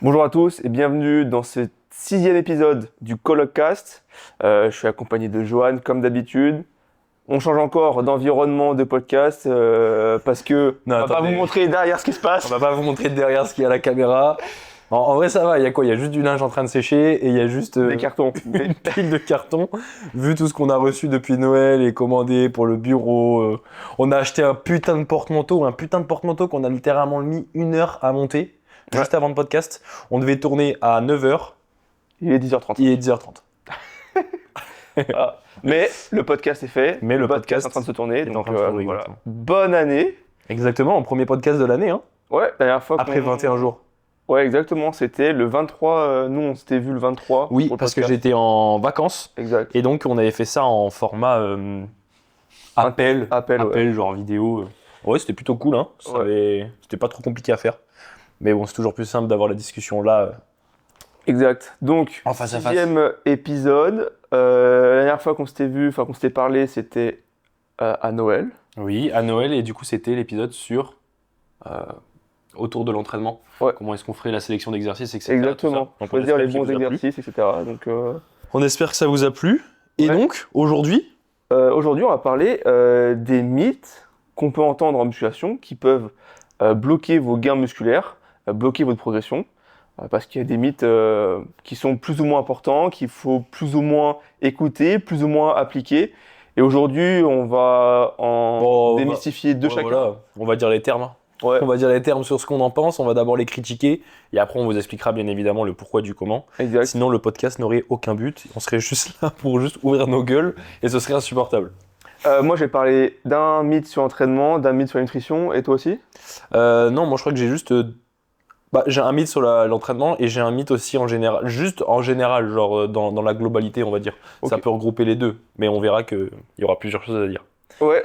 Bonjour à tous et bienvenue dans ce 6e épisode du Colloquecast. Je suis accompagné de Johan comme d'habitude. On change encore d'environnement de podcast parce que Non, on va pas attendez. vous montrer derrière ce qui se On passe. va pas vous montrer de derrière ce qu'il y a à la caméra. En vrai, ça va. Il y a quoi? Il y a juste du linge en train de sécher et il y a juste Des cartons. une pile de cartons. Vu tout ce qu'on a reçu depuis Noël et commandé pour le bureau, on a acheté un putain de porte-manteau qu'on a littéralement mis 1 heure à monter. Ouais. Juste avant le podcast. On devait tourner à 9h. Il est 10h30. Il est 10h30. Voilà. Mais le podcast est fait. Mais le podcast podcast est en train de se tourner. est en Donc train de se tourner, voilà. exactement. Bonne année. Exactement, en premier podcast de l'année. Hein. Ouais, la dernière fois Après 21 jours. Ouais, exactement. C'était le 23. Nous, on s'était vu le 23. Oui, pour le parce que podcast. j'étais en vacances. Exact. Et donc, on avait fait ça en format appel, Appel, genre vidéo. Ouais, c'était plutôt cool, hein. C'était pas trop compliqué à faire. Mais bon, c'est toujours plus simple d'avoir la discussion là. Exact. Donc, En face à face. 6e épisode. La dernière fois qu'on s'était vu, enfin qu'on s'était parlé, c'était à Noël. Oui, à Noël, et du coup, c'était l'épisode sur autour de l'entraînement. Ouais. Comment est-ce qu'on ferait la sélection d'exercices, etc. Exactement. tout ça. Donc, on Choisir les espère bons qu'il vous a plu. exercices, etc. Donc, On espère que ça vous a plu. Et Ouais. donc, aujourd'hui, aujourd'hui, on va parler des mythes qu'on peut entendre en musculation qui peuvent bloquer vos gains musculaires, bloquer votre progression. Parce qu'il y a des mythes qui sont plus ou moins importants, qu'il faut plus ou moins écouter, plus ou moins appliquer. Et aujourd'hui, on va en Bon, on va- démystifier deux ouais, chacun. voilà, on va dire les termes. Hein. Ouais, On va dire les termes sur ce qu'on en pense, on va d'abord les critiquer, et après on vous expliquera bien évidemment le pourquoi du comment. exact. Sinon le podcast n'aurait aucun but, on serait juste là pour juste ouvrir nos gueules, et ce serait insupportable. Moi, je vais parler d'un mythe sur l'entraînement, d'un mythe sur la nutrition, et toi aussi? Non, moi je crois que j'ai juste... j'ai un mythe sur l'entraînement, et j'ai un mythe aussi en général, juste en général, genre dans la globalité on va dire. Ok. Ça peut regrouper les deux, mais on verra qu'il y aura plusieurs choses à dire. Ouais,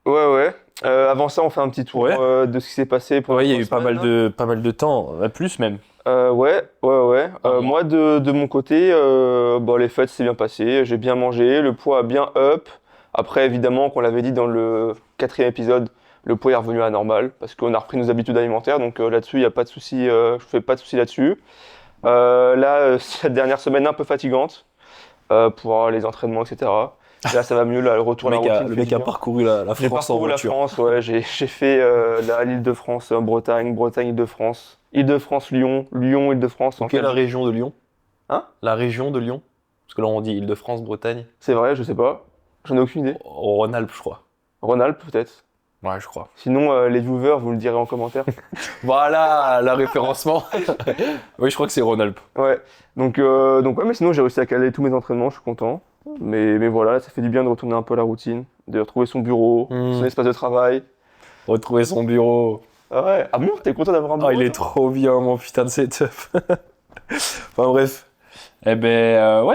ouais. Avant ça, on fait un petit tour Ouais. de ce qui s'est passé pour Ouais, il y a la eu pas semaine, mal de temps, plus même. Ouais. Un mois. Moi, de mon côté, les fêtes s'est bien passé. J'ai bien mangé, le poids a bien up. Après, évidemment, qu'on l'avait dit dans le 4e épisode, le poids est revenu à la normale parce qu'on a repris nos habitudes alimentaires. Donc là-dessus, il n'y a pas de souci. Je fais pas de souci là-dessus. Cette dernière semaine un peu fatigante pour les entraînements, etc. Là, ça va mieux. Là, le retour à la routine Le fait mec du a bien. parcouru la J'ai France en parcouru la voiture. France, ouais. J'ai fait l'Île-de-France, Bretagne, Île-de-France, Île-de-France, Lyon, Lyon, Île-de-France. Quelle est la région de Lyon? Hein? La région de Lyon? Parce que là, on dit Île-de-France, Bretagne. C'est vrai, je sais pas. J'en ai aucune idée. Rhône-Alpes, je crois. Rhône-Alpes, peut-être. Ouais, je crois. Sinon, les viewers, vous le direz en commentaire. Voilà, la référencement. Oui, je crois que c'est Rhône-Alpes. Ouais. Donc ouais, mais sinon, j'ai réussi à caler tous mes entraînements, je suis content. Mais voilà, ça fait du bien de retourner un peu à la routine, de retrouver son bureuf, son espace de travail. Retrouver son bureau. Ah ouais. Ah bon, t'es content d'avoir un bureau? Ah, il est toi trop bien, mon putain de setup. Enfin, bref. Eh ben,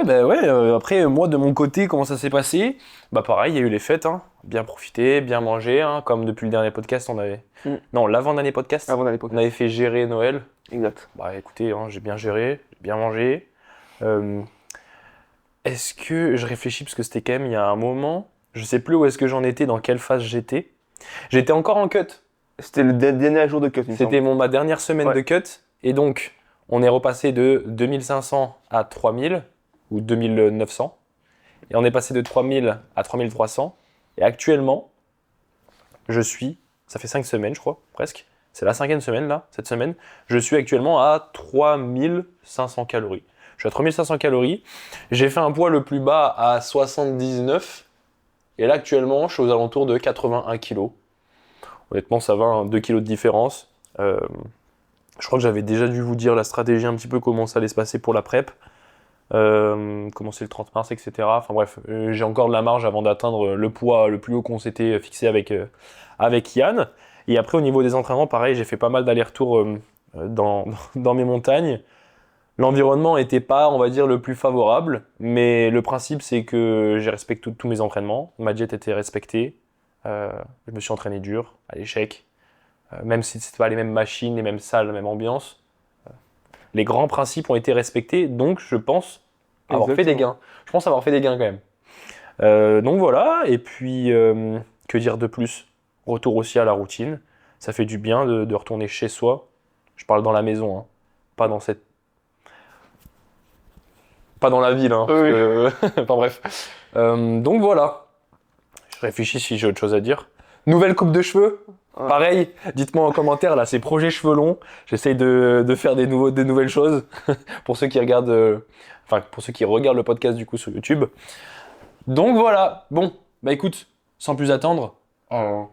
après, moi, de mon côté, comment ça s'est passé? Bah, pareil, il y a eu les fêtes, hein. Bien profité, bien mangé, hein. Comme depuis le dernier podcast, on avait... Mm. Non, l'avant-dernier podcast, Avant d'aller poker. on avait fait gérer Noël. Exact. Bah écoutez, hein, j'ai bien géré, j'ai bien mangé. Est-ce que je réfléchis parce que c'était quand même il y a un moment, je sais plus où est-ce que j'en étais, dans quelle phase j'étais. J'étais encore en cut. C'était le dernier jour de cut, il me C'était semble. ma dernière semaine Ouais. de cut et donc on est repassé de 2500 à 3000 ou 2900 et on est passé de 3000 à 3300 et actuellement ça fait 5 semaines je crois presque. C'est la 5e semaine là, cette semaine. Je suis actuellement à 3500 calories. Je suis à 3500 calories. J'ai fait un poids le plus bas à 79. Et là, actuellement, je suis aux alentours de 81 kg. Honnêtement, ça va, hein, 2 kg de différence. Je crois que j'avais déjà dû vous dire la stratégie un petit peu, comment ça allait se passer pour la prep. Commencer le 30 mars, etc. Enfin bref, j'ai encore de la marge avant d'atteindre le poids le plus haut qu'on s'était fixé avec Yann. Et après, au niveau des entraînements, pareil, j'ai fait pas mal d'allers-retours dans mes montagnes. L'environnement n'était pas, on va dire, le plus favorable, mais le principe, c'est que j'ai respecté tous mes entraînements. Ma diète était respectée. Je me suis entraîné dur, à l'échec. Même si ce n'était pas les mêmes machines, les mêmes salles, la même ambiance. Les grands principes ont été respectés, donc je pense avoir fait des gains. Je pense avoir fait des gains quand même. Donc voilà, et puis, que dire de plus? Retour aussi à la routine. Ça fait du bien de retourner chez soi. Je parle dans la maison, hein. Pas dans cette... Pas dans la ville, hein. Oui. Enfin bref. Donc voilà. Je réfléchis si j'ai autre chose à dire. Nouvelle coupe de cheveux. Ouais. Pareil, dites-moi en commentaire, là, c'est projet cheveux longs. J'essaye de faire des nouvelles choses pour ceux qui regardent, pour ceux qui regardent le podcast du coup sur YouTube. Donc voilà. Bon, bah écoute, sans plus attendre, on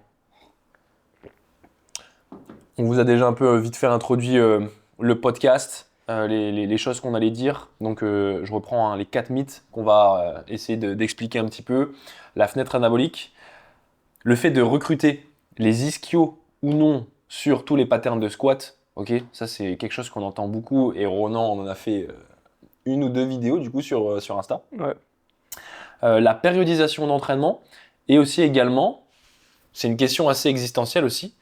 vous a déjà un peu vite fait introduit le podcast, les choses qu'on allait dire. Donc je reprends les 4 mythes qu'on va essayer d'expliquer un petit peu. La fenêtre anabolique, le fait de recruter les ischios ou non sur tous les patterns de squat, ok, ça c'est quelque chose qu'on entend beaucoup et Ronan on en a fait une ou deux vidéos du coup sur Insta. Ouais. La périodisation d'entraînement et aussi également, c'est une question assez existentielle aussi,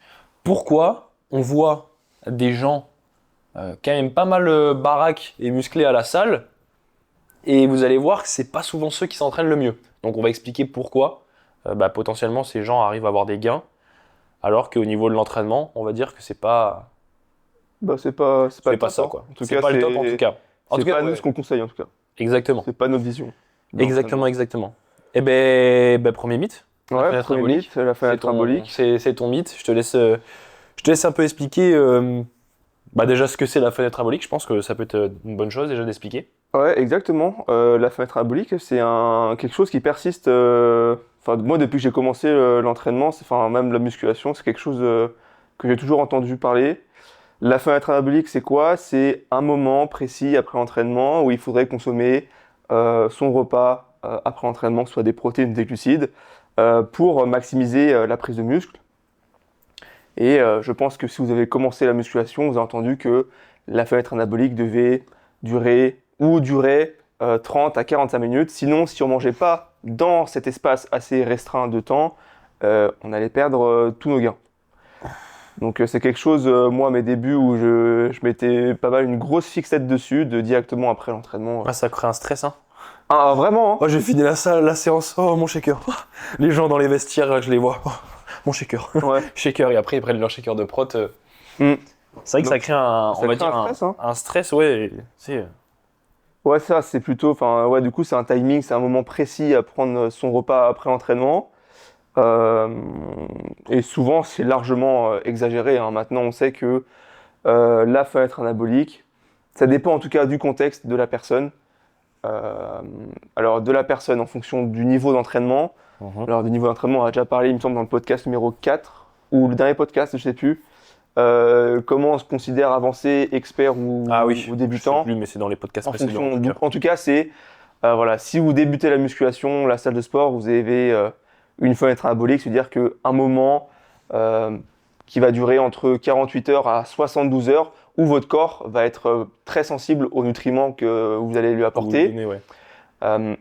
pourquoi on voit des gens quand même pas mal baraques et musclés à la salle et vous allez voir que c'est pas souvent ceux qui s'entraînent le mieux. Donc on va expliquer pourquoi potentiellement ces gens arrivent à avoir des gains alors qu'au niveau de l'entraînement, on va dire que c'est pas C'est pas le top, ça hein. quoi. En tout C'est cas, pas le top en tout cas. C'est pas ouais. nous ce qu'on conseille en tout cas. Exactement. C'est pas notre vision. Exactement. Et ben premier mythe. Ouais, fenêtre premier anabolique. mythe, la fenêtre anabolique. C'est ton mythe. Je te laisse un peu expliquer déjà ce que c'est la fenêtre anabolique. Je pense que ça peut être une bonne chose déjà d'expliquer. Ouais, exactement. La fenêtre anabolique, c'est quelque chose qui persiste. Moi, depuis que j'ai commencé l'entraînement, même la musculation, c'est quelque chose que j'ai toujours entendu parler. La fenêtre anabolique, c'est quoi? C'est un moment précis après l'entraînement où il faudrait consommer son repas après l'entraînement, que ce soit des protéines, des glucides, pour maximiser la prise de muscle. Et je pense que si vous avez commencé la musculation, vous avez entendu que la fenêtre anabolique devait durait 30 à 45 minutes. Sinon, si on ne mangeait pas dans cet espace assez restreint de temps, on allait perdre tous nos gains. Donc c'est quelque chose, moi, à mes débuts, où je mettais pas mal une grosse fixette dessus, directement après l'entraînement. Ah, ça crée un stress, hein. Ah, vraiment, hein. Oh, j'ai fini la séance. Oh, mon shaker. Les gens dans les vestiaires, je les vois. Oh, mon shaker. Ouais. Shaker, et après, ils prennent leur shaker de prot. C'est vrai que ça crée un stress, hein. un stress, ouais. Ouais, ça, c'est plutôt, du coup, c'est un timing, c'est un moment précis à prendre son repas après l'entraînement. Et souvent, c'est largement exagéré, hein. Maintenant, on sait que la fenêtre anabolique, ça dépend en tout cas du contexte de la personne. Alors, de la personne en fonction du niveau d'entraînement. Alors, du niveau d'entraînement, on a déjà parlé, il me semble, dans le podcast numéro 4, ou le dernier podcast, je sais plus. Comment on se considère avancé, expert ou débutant. Je sais plus, mais c'est dans les podcasts précédents. En tout cas, c'est si vous débutez la musculation, la salle de sport, vous avez une fenêtre anabolique, c'est-à-dire qu'un moment qui va durer entre 48 heures à 72 heures, où votre corps va être très sensible aux nutriments que vous allez lui apporter.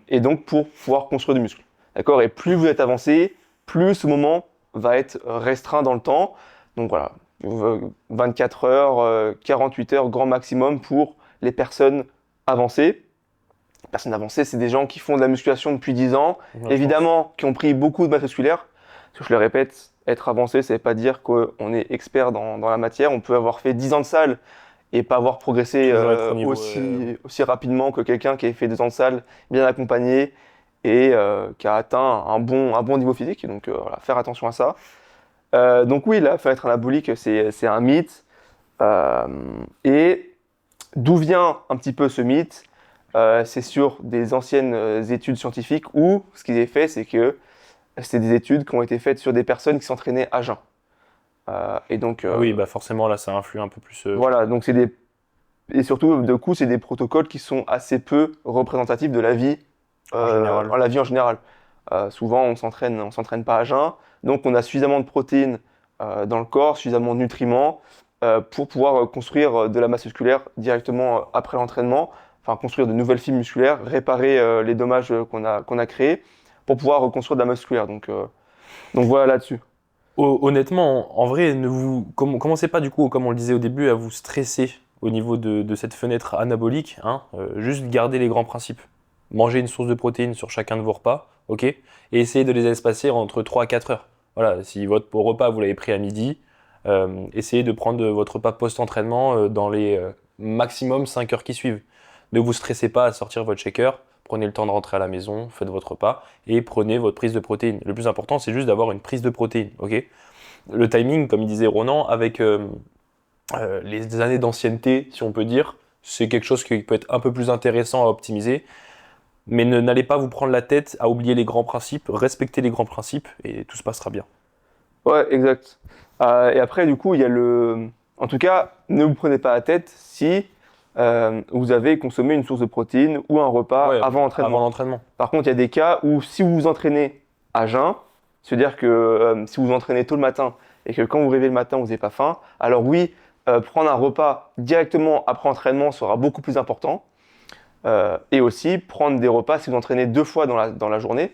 Et donc pour pouvoir construire du muscle. D'accord ? Et plus vous êtes avancé, plus ce moment va être restreint dans le temps. Donc voilà, 24 heures, 48 heures grand maximum pour les personnes avancées. Les personnes avancées, c'est des gens qui font de la musculation depuis 10 ans, évidemment, qui ont pris beaucoup de masse musculaire. Parce que je le répète, être avancé, ça ne veut pas dire qu'on est expert dans la matière. On peut avoir fait 10 ans de salle et pas avoir progressé aussi rapidement que quelqu'un qui a fait 2 ans de salle, bien accompagné et qui a atteint un bon niveau physique. Donc voilà, faire attention à ça. Donc oui, la fenêtre anabolique, c'est un mythe. Et d'où vient un petit peu ce mythe? C'est sur des anciennes études scientifiques où ce qui est fait, c'est que c'est des études qui ont été faites sur des personnes qui s'entraînaient à jeun. Et donc, oui, forcément, là, ça influe un peu plus. Voilà, donc et surtout, de coup, c'est des protocoles qui sont assez peu représentatifs de la vie en général. Souvent, on s'entraîne pas à jeun, donc on a suffisamment de protéines dans le corps, suffisamment de nutriments pour pouvoir construire de la masse musculaire directement après l'entraînement, construire de nouvelles fibres musculaires, réparer les dommages qu'on a créés pour pouvoir reconstruire de la masse musculaire. Donc voilà là-dessus. Honnêtement, en vrai, commencez pas du coup, comme on le disait au début, à vous stresser au niveau de cette fenêtre anabolique. Hein, juste garder les grands principes. Mangez une source de protéines sur chacun de vos repas, ok, et essayez de les espacer entre 3 à 4 heures. Voilà, si votre repas vous l'avez pris à midi, essayez de prendre votre repas post-entraînement dans les maximum 5 heures qui suivent. Ne vous stressez pas à sortir votre shaker, prenez le temps de rentrer à la maison, faites votre repas et prenez votre prise de protéines. Le plus important, c'est juste d'avoir une prise de protéines, ok ? Le timing, comme il disait Ronan, avec les années d'ancienneté, si on peut dire, c'est quelque chose qui peut être un peu plus intéressant à optimiser. Mais n'allez pas vous prendre la tête à oublier les grands principes, respectez les grands principes et tout se passera bien. Ouais, exact. Et après, du coup, il y a le. En tout cas, ne vous prenez pas la tête si vous avez consommé une source de protéines ou un repas Ouais, avant l'entraînement. Avant l'entraînement. Par contre, il y a des cas où si vous vous entraînez à jeun, c'est-à-dire que si vous vous entraînez tôt le matin et que quand vous réveillez le matin, vous n'avez pas faim, alors oui, prendre un repas directement après entraînement sera beaucoup plus important. Et aussi prendre des repas si vous entraînez 2 fois dans la journée.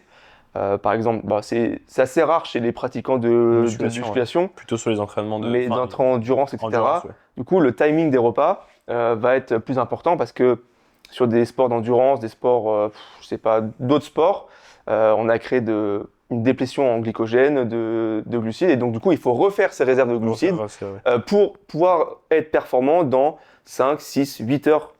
Par exemple, c'est assez rare chez les pratiquants de musculation, Plutôt sur les entraînements mais d'entraînement endurance, etc. endurance, ouais. Du coup, le timing des repas va être plus important parce que sur des sports d'endurance, des sports, je sais pas, d'autres sports, on a créé une déplétion en glycogène, de glucides, et donc du coup, il faut refaire ces réserves de glucides pour pouvoir être performant dans 5, 6, 8 heures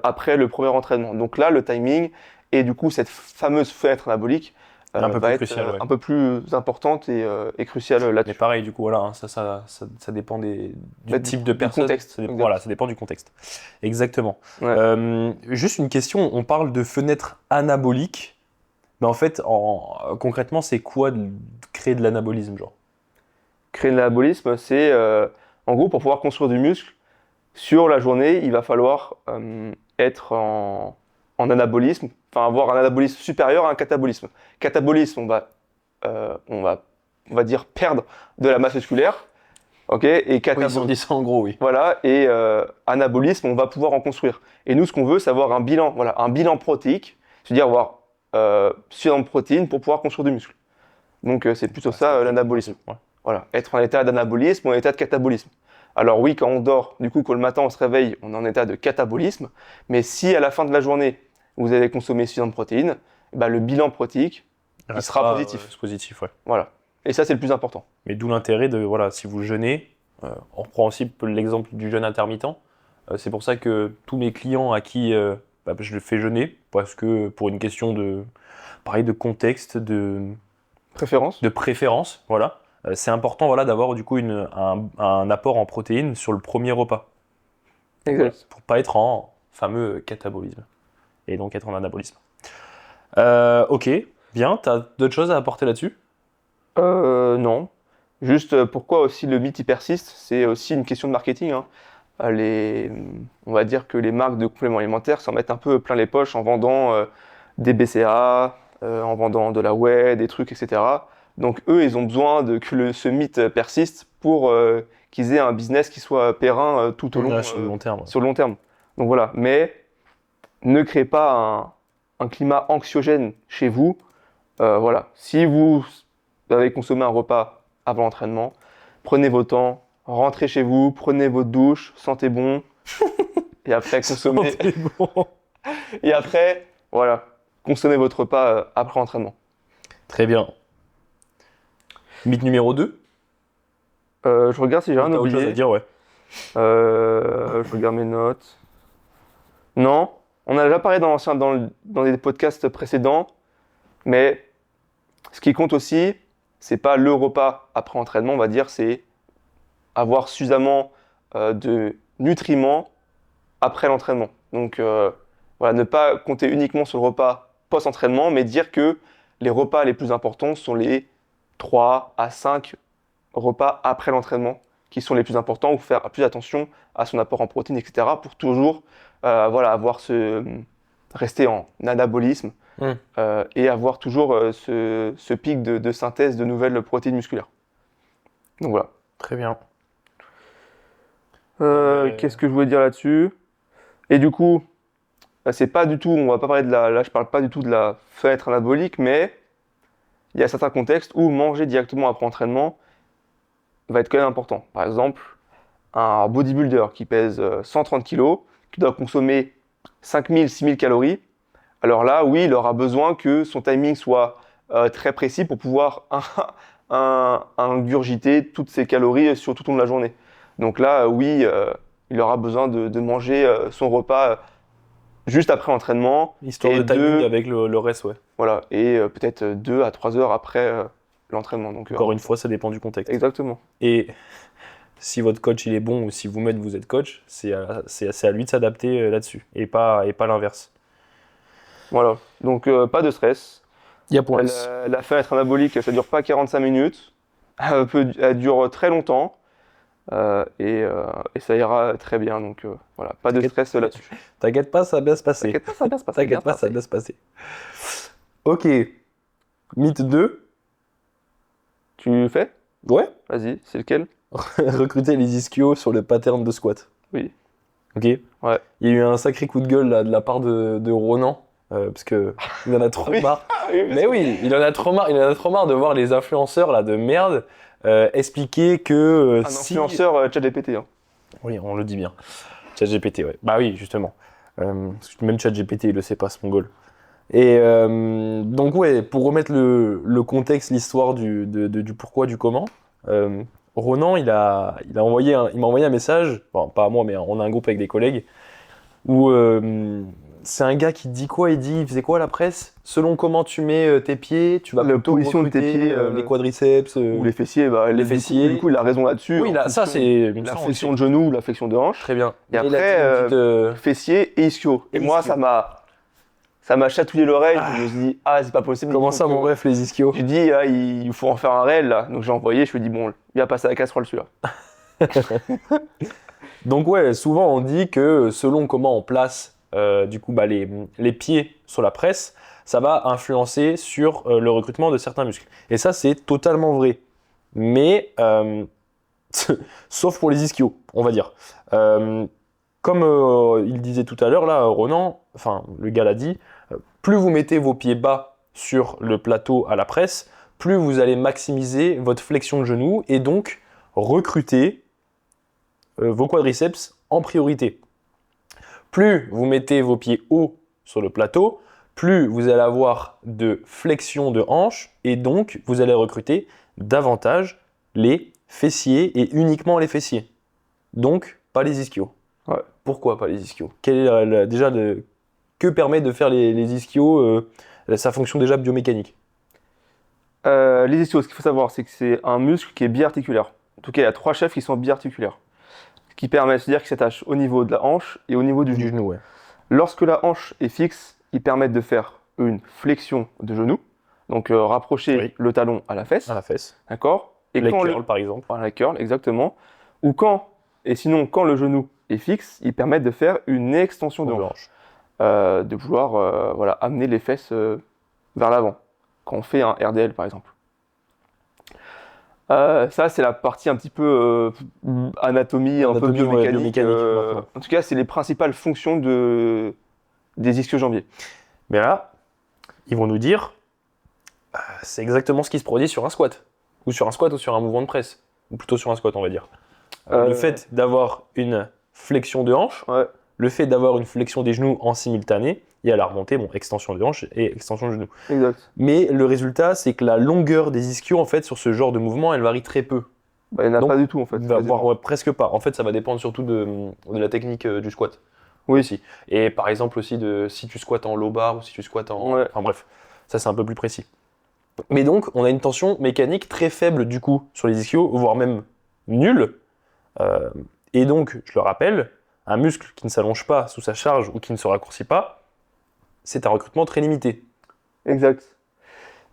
après le premier entraînement. Donc là, le timing et du coup, cette fameuse fenêtre anabolique va être un peu plus importante et cruciale là-dessus. Mais pareil, du coup, voilà, hein, ça dépend du type de personne. Contexte. Ça dépend du contexte. Exactement. Ouais. Juste une question, on parle de fenêtre anabolique, mais en fait, concrètement, c'est quoi de créer de l'anabolisme, genre? Créer de l'anabolisme, c'est en gros pour pouvoir construire du muscle, sur la journée, il va falloir être en anabolisme, enfin avoir un anabolisme supérieur à un catabolisme. Catabolisme, on va dire perdre de la masse musculaire, ok, et Oui, si on dit ça en gros, oui. voilà, et anabolisme, on va pouvoir en construire. Et nous, ce qu'on veut, c'est avoir un bilan protéique, c'est-à-dire avoir suffisamment de protéines pour pouvoir construire du muscle. Donc c'est plutôt ça l'anabolisme. Ouais. Voilà, être en état d'anabolisme ou en état de catabolisme. Alors oui, quand on dort, du coup, quand le matin on se réveille, on est en état de catabolisme. Mais si à la fin de la journée, vous avez consommé suffisamment de protéines, le bilan protéique, il sera positif. C'est positif, ouais. Voilà. Et ça, c'est le plus important. Mais d'où l'intérêt de, voilà, si vous jeûnez, on reprend aussi l'exemple du jeûne intermittent. C'est pour ça que tous mes clients à qui je le fais jeûner, parce que pour une question de contexte, de préférence, voilà. C'est important, voilà, d'avoir du coup un apport en protéines sur le premier repas. Exact. Voilà, pour pas être en fameux catabolisme et donc être en anabolisme. Ok, bien. T'as d'autres choses à apporter là-dessus? Non. Juste pourquoi aussi le mythe il persiste, c'est aussi une question de marketing, hein. On va dire que les marques de compléments alimentaires s'en mettent un peu plein les poches en vendant des BCA, en vendant de la whey, des trucs, etc. Donc eux, ils ont besoin que ce mythe persiste pour qu'ils aient un business qui soit périn tout au long, Sur le long terme. sur le long terme. Donc voilà, mais ne créez pas un climat anxiogène chez vous. Voilà, si vous avez consommé un repas avant l'entraînement, prenez vos temps, rentrez chez vous, prenez votre douche, sentez bon, et après consommez. Sentez bon. Et après, voilà, consommez votre repas après l'entraînement. Très bien. Mythe numéro 2. Je regarde si j'ai rien T'as autre chose oublié. à dire, ouais. Je regarde mes notes. Non, on a déjà parlé dans des podcasts précédents, mais ce qui compte aussi, c'est pas le repas après entraînement, on va dire, c'est avoir suffisamment de nutriments après l'entraînement. Donc voilà, ne pas compter uniquement sur le repas post-entraînement, mais dire que les repas les plus importants sont les 3 à 5 repas après l'entraînement qui sont les plus importants, ou faire plus attention à son apport en protéines, etc. pour toujours rester en anabolisme et avoir toujours ce pic de synthèse de nouvelles protéines musculaires. Donc voilà. Très bien. Qu'est-ce que je voulais dire là-dessus? Et du coup, c'est pas du tout, on va pas parler là je parle pas du tout de la fenêtre anabolique, mais il y a certains contextes où manger directement après entraînement va être quand même important. Par exemple, un bodybuilder qui pèse 130 kg, qui doit consommer 5000-6000 calories, alors là, oui, il aura besoin que son timing soit très précis pour pouvoir ingurgiter toutes ces calories sur tout au long de la journée. Donc là, oui, il aura besoin de manger son repas juste après l'entraînement. Histoire Et de timing deux- avec le reste, ouais. Voilà, et peut-être 2 à 3 heures après l'entraînement. Donc, Encore une fois, ça dépend du contexte. exactement. Et si votre coach il est bon ou si vous-même vous êtes coach, c'est à lui de s'adapter là-dessus et pas l'inverse. Voilà, donc pas de stress. Il y a point. La fenêtre anabolique, ça dure pas 45 minutes, elle dure très longtemps et ça ira très bien. Donc voilà, pas de T'inquiète. stress là-dessus. T'inquiète pas, ça va bien se passer. T'inquiète pas, ça va bien se passer. T'inquiète pas, ça va bien se passer. Ok. Mythe 2. Tu fais? Ouais. Vas-y, c'est lequel? Recruter les ischios sur le pattern de squat. Oui. Ok. Ouais. Il y a eu un sacré coup de gueule là, de la part de Ronan. Parce que il en a trop Oui. marre. Mais oui, il en a trop marre de voir les influenceurs là de merde expliquer que Un si... influenceur ChatGPT. Hein. Oui, on le dit bien. ChatGPT, ouais. Bah oui, justement. Parce que même ChatGPT, il le sait pas, ce mongol. Et donc ouais, pour remettre le contexte, l'histoire du pourquoi, du comment, Ronan, il m'a envoyé un message, bon, pas à moi, mais on a un groupe avec des collègues, où c'est un gars qui dit quoi? Il faisait quoi à la presse? Selon comment tu mets tes pieds, tu vas La plutôt position de tes recruter, pieds, les quadriceps, Ou les fessiers, bah, les fessiers. Du coup, il a raison là-dessus. Oui, en là, ça fonction c'est de la ça, on le flexion sait. de genou ou la flexion de hanche. Très bien. Et Mais il a après, dit une petite, fessier et ischio. Et et moi, ischio. ça m'a chatouillé l'oreille. Je me suis dit, ah, c'est pas possible. Comment il faut ça, que- mon ref, les ischios? J'ai dit, ah, il faut en faire un réel là. Donc j'ai envoyé, je lui ai dit, bon, il va passer à la casserole celui-là. Donc ouais, souvent on dit que selon comment on place du coup les pieds sur la presse, ça va influencer sur le recrutement de certains muscles. Et ça c'est totalement vrai. Mais sauf pour les ischios, on va dire. Comme il disait tout à l'heure là, Ronan, enfin le gars l'a dit, plus vous mettez vos pieds bas sur le plateau à la presse, plus vous allez maximiser votre flexion de genou et donc recruter vos quadriceps en priorité. Plus vous mettez vos pieds hauts sur le plateau, plus vous allez avoir de flexion de hanche et donc vous allez recruter davantage les fessiers et uniquement les fessiers. Donc pas les ischios. Ouais. Pourquoi pas les ischios? Que permet de faire les ischios sa fonction déjà biomécanique? Les ischios, ce qu'il faut savoir, c'est que c'est un muscle qui est biarticulaire. En tout cas, il y a 3 chefs qui sont biarticulaires. Ce qui permet de se dire qu'il s'attache au niveau de la hanche et au niveau du Du genou. genou, ouais. Lorsque la hanche est fixe, ils permettent de faire une flexion de genou, donc rapprocher Oui. le talon à la fesse, À la fesse. d'accord? Et Les quand curls par exemple. Voilà, la curl, exactement. Ou quand le genou est fixe, ils permettent de faire une extension de hanche, de vouloir voilà, amener les fesses vers l'avant, quand on fait un RDL par exemple. Ça, c'est la partie un petit peu anatomie, un peu Anatomie, ouais, biomécanique. biomécanique, maintenant. En tout cas, c'est les principales fonctions des ischio-jambiers. Mais là, ils vont nous dire, c'est exactement ce qui se produit sur un squat. Ou sur un squat ou sur un mouvement de presse. Ou plutôt sur un squat, on va dire. Le fait d'avoir une flexion de hanche, Ouais. le fait d'avoir une flexion des genoux en simultané, et à la remontée, bon, extension de hanche et extension de genoux. Exact. Mais le résultat, c'est que la longueur des ischios, en fait, sur ce genre de mouvement, elle varie très peu. Bah, il n'y en a Donc, pas du tout en fait. Voire ouais, presque pas. En fait, ça va dépendre surtout de la technique du squat. Oui. Aussi. Et par exemple aussi de si tu squattes en low bar ou si tu squattes en... Ouais. Enfin bref, ça c'est un peu plus précis. Mais donc, on a une tension mécanique très faible du coup sur les ischios, voire même nulle. Et donc, je le rappelle, un muscle qui ne s'allonge pas sous sa charge ou qui ne se raccourcit pas, c'est un recrutement très limité. Exact.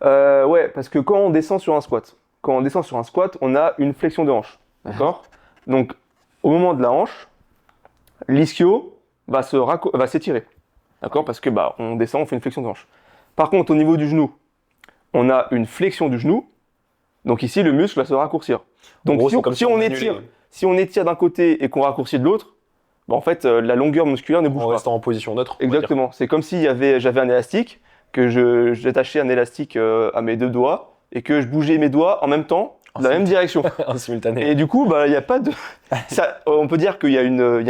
Ouais, parce que quand on descend sur un squat, on a une flexion de hanche. D'accord? Donc, au moment de la hanche, l'ischio va s'étirer. D'accord? Parce que on descend, on fait une flexion de hanche. Par contre, au niveau du genou, on a une flexion du genou. Donc ici, le muscle va se raccourcir. Donc En gros, c'est comme si on étire d'un côté et qu'on raccourcit de l'autre, en fait, la longueur musculaire ne bouge En pas. restant en position neutre. on va dire. Exactement. C'est comme si j'avais un élastique, que j'attachais un élastique à mes 2 doigts et que je bougeais mes doigts en même temps, dans la même direction. En simultané. Et du coup, il n'y a pas de. On peut dire qu'il y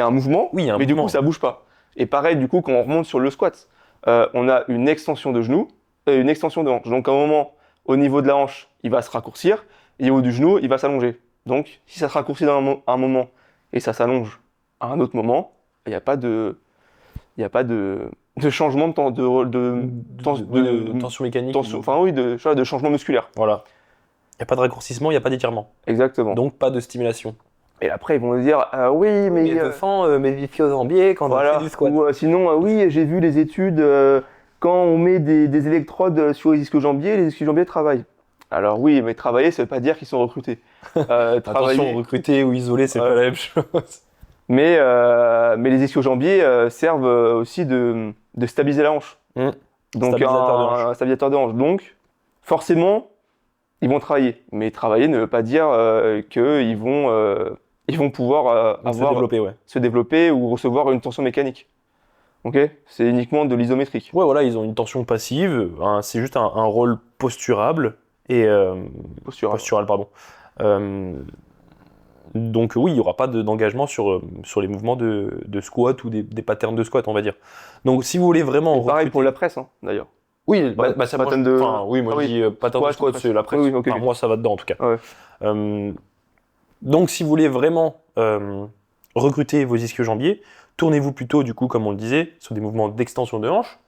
a un mouvement, Oui, il y a un mais du mouvement. coup, ça bouge pas. Et pareil, du coup, quand on remonte sur le squat, on a une extension de genou et une extension de hanche. Donc, à un moment, au niveau de la hanche, il va se raccourcir et au haut du genou, il va s'allonger. Donc, si ça se raccourcit à un moment et ça s'allonge à un autre moment, il n'y a pas de, il y a pas de changement de temps, de tension mécanique. tension, enfin oui, de changement musculaire. Voilà. Il n'y a pas de raccourcissement, il n'y a pas d'étirement. Exactement. Donc pas de stimulation. Et après, ils vont dire, oui, mais... je sens mes ischio-jambiers quand on fait du squat. Ou sinon, oui, j'ai vu les études, quand on met des électrodes sur les ischio-jambiers travaillent. Alors oui, mais travailler, ça veut pas dire qu'ils sont recrutés. Attention, recruter ou isoler, c'est pas la même chose. Mais les ischio-jambiers servent aussi de stabiliser la hanche. Donc un stabilisateur de hanche. Donc, forcément, ils vont travailler. Mais travailler ne veut pas dire qu'ils vont pouvoir se développer ou recevoir une tension mécanique. Ok, c'est uniquement de l'isométrique. Ouais, voilà, ils ont une tension passive. C'est juste un rôle posturable et postural, pardon. Donc oui, il n'y aura pas d'engagement sur les mouvements de squat ou des patterns de squat, on va dire. Donc si vous voulez vraiment... Pareil pour la presse, hein, d'ailleurs. Oui, ça pattern de... je dis pattern de squat, c'est la presse. Oui, okay. Moi, ça va dedans, en tout cas. Ouais. Donc si vous voulez vraiment recruter vos ischio-jambiers, tournez-vous plutôt, du coup, comme on le disait, sur des mouvements d'extension de hanche,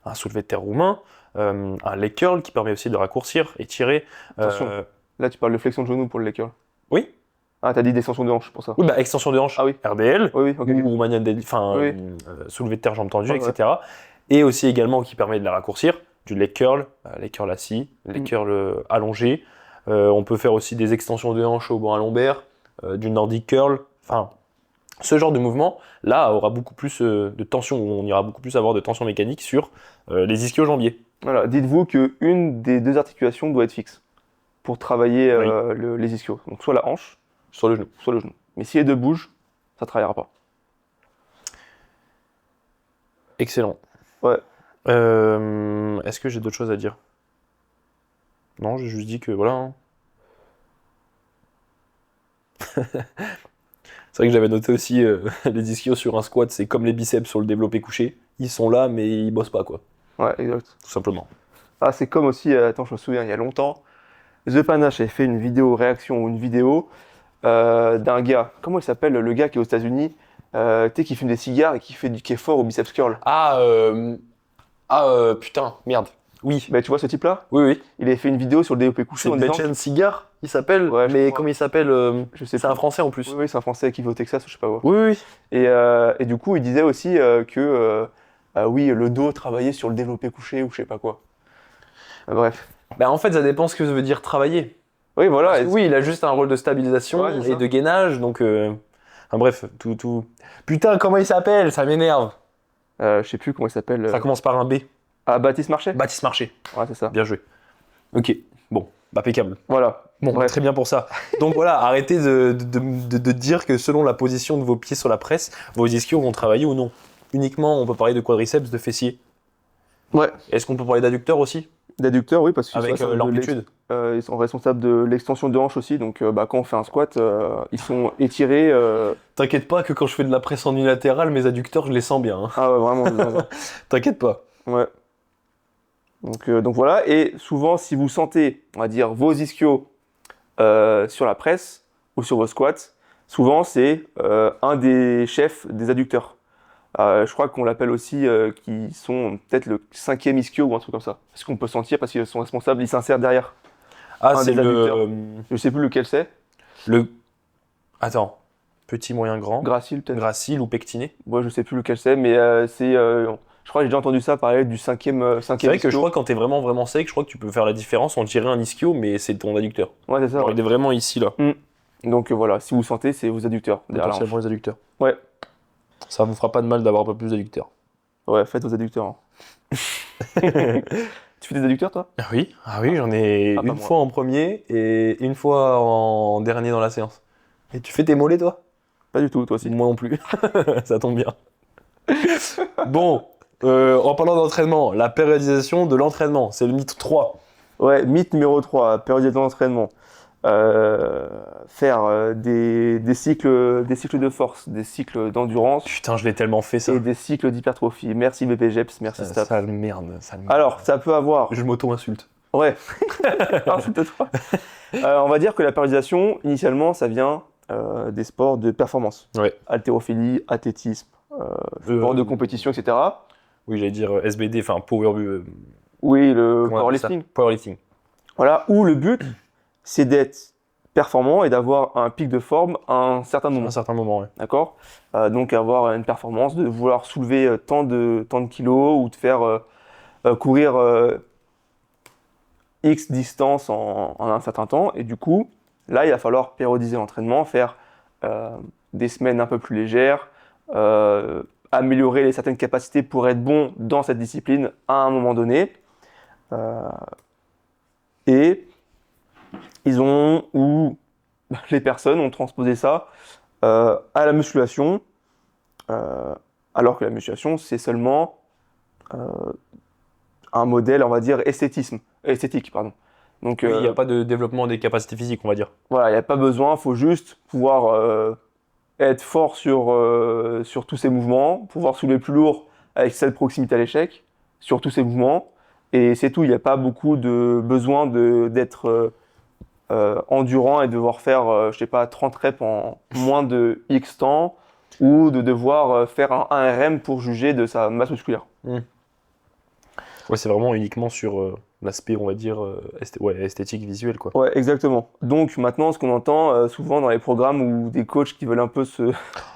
un soulevé de terre roumain, un leg curl qui permet aussi de raccourcir, étirer. Attention, là tu parles de flexion de genou pour le leg curl. Oui. Ah, t'as dit d'extension de hanche pour ça. Oui, extension de hanche, RDL, oui, okay. ou manuel soulevé de terre jambes tendues, etc. Et aussi également qui permet de la raccourcir, du leg curl assis, leg curl allongé. On peut faire aussi des extensions de hanche au banc à lombaire, du nordic curl, enfin... Ce genre de mouvement, là, aura beaucoup plus de tension, on ira beaucoup plus avoir de tension mécanique sur les ischio-jambiers. Voilà, dites-vous qu'une des deux articulations doit être fixe pour travailler les ischios. Donc soit la hanche, soit le genou. Mais si les deux bougent, ça ne travaillera pas. Excellent. Ouais. Est-ce que j'ai d'autres choses à dire? Non, j'ai juste dit que voilà. Hein. C'est vrai que j'avais noté aussi les ischios sur un squat, c'est comme les biceps sur le développé couché. Ils sont là, mais ils bossent pas, quoi. Ouais, exact. Tout simplement. Ah, c'est comme aussi, attends, je me souviens, il y a longtemps, The Panache avait fait une vidéo réaction ou une vidéo d'un gars. Comment il s'appelle, le gars qui est aux États-Unis, qui fume des cigares et qui est fort au biceps curl. Putain, merde. Oui. Bah, tu vois ce type-là? Oui. Il avait fait une vidéo sur le développé couché. C'est Benchen Cigar, il s'appelle. Ouais, mais comment il s'appelle je sais c'est un Français en plus. Oui, c'est un Français qui vit au Texas, je sais pas où. Oui. Et du coup, il disait aussi que le dos travaillait sur le développé couché ou je sais pas quoi. Bref. Bah, en fait, ça dépend ce que ça veut dire travailler. Oui, voilà. Oui, il a juste un rôle de stabilisation et de gainage, donc... Enfin bref, tout... Putain, comment il s'appelle? Ça m'énerve. Je sais plus comment il s'appelle. Ça commence par un B. Ah, Baptiste Marchais? Baptiste Marchais. Ouais, c'est ça. Bien joué. Ok, bon, impeccable. Voilà. Bon, très bien pour ça. Donc voilà, arrêtez de dire que selon la position de vos pieds sur la presse, vos ischios vont travailler ou non. Uniquement, on peut parler de quadriceps, de fessiers. Ouais. Est-ce qu'on peut parler d'adducteurs aussi? D'adducteurs, oui, parce qu'ils avec l'amplitude. Ils sont responsables de l'extension de hanche aussi, donc quand on fait un squat, ils sont étirés. T'inquiète pas que quand je fais de la presse en unilatérale, mes adducteurs, je les sens bien. Hein. Ah ouais, vraiment. T'inquiète pas. Ouais. Donc voilà, et souvent, si vous sentez, on va dire, vos ischios sur la presse ou sur vos squats, souvent c'est un des chefs des adducteurs. Je crois qu'on l'appelle aussi qui sont peut-être le 5e ischio ou un truc comme ça. Parce qu'on peut sentir parce qu'ils sont responsables, ils s'insèrent derrière. Ah, c'est le... Je sais plus lequel c'est. Attends. Petit, moyen, grand. Gracile peut-être. Gracile ou pectiné. Moi je sais plus lequel c'est, mais c'est... je crois que j'ai déjà entendu ça parler du 5e C'est vrai que je crois que quand t'es vraiment sec, je crois que tu peux faire la différence. On dirait un ischio, mais c'est ton adducteur. Ouais, c'est ça. Alors, il est vraiment ici, là. Donc voilà, si vous sentez, c'est vos adducteurs. Potentiellement les adducteurs. Ouais. Ça vous fera pas de mal d'avoir un peu plus d'adducteurs. Ouais, faites vos adducteurs. Hein. Tu fais des adducteurs, toi? Ah oui, j'en ai une fois en premier et une fois en dernier dans la séance. Et tu fais tes mollets, toi? Pas du tout, toi aussi. Moi non plus. Ça tombe bien. Bon, en parlant d'entraînement, la périodisation de l'entraînement, c'est le mythe 3. Ouais, mythe numéro 3, périodisation d'entraînement. Faire des cycles de force, des cycles d'endurance. Putain, je l'ai tellement fait ça. Et des cycles d'hypertrophie. Merci BPGEPS, merci Stap. Sale merde. Alors, ça peut avoir... Je m'auto-insulte. Ouais. Insulte-toi. On va dire que la périodisation, initialement, ça vient des sports de performance. Ouais. Haltérophilie, athlétisme, sport de compétition, etc. Oui, j'allais dire SBD, enfin power. Oui, le Comment on appelle ça powerlifting. Powerlifting. Voilà, où le but, c'est d'être performant et d'avoir un pic de forme à un certain À moment. un certain moment, ouais. D'accord? Donc avoir une performance, de vouloir soulever tant de kilos ou de faire courir X distance en un certain temps. Et du coup, là, il va falloir périodiser l'entraînement, faire des semaines un peu plus légères, améliorer les certaines capacités pour être bon dans cette discipline à un moment donné. Et les personnes ont transposé ça à la musculation, alors que la musculation, c'est seulement un modèle, on va dire, esthétique, pardon. Donc, Oui, il n'y a pas de développement des capacités physiques, on va dire. voilà, il n'y a pas besoin, il faut juste pouvoir être fort sur tous ces mouvements, pouvoir soulever plus lourd avec cette proximité à l'échec, sur tous ces mouvements, et c'est tout. Il n'y a pas beaucoup de besoin d'être endurant et devoir faire, je sais pas, 30 reps en moins de X temps, ou de devoir faire un 1RM pour juger de sa masse musculaire. Ouais, c'est vraiment uniquement sur l'aspect, on va dire, esthétique, visuel, quoi. Ouais, exactement. Donc maintenant, ce qu'on entend souvent dans les programmes ou des coachs qui veulent un peu se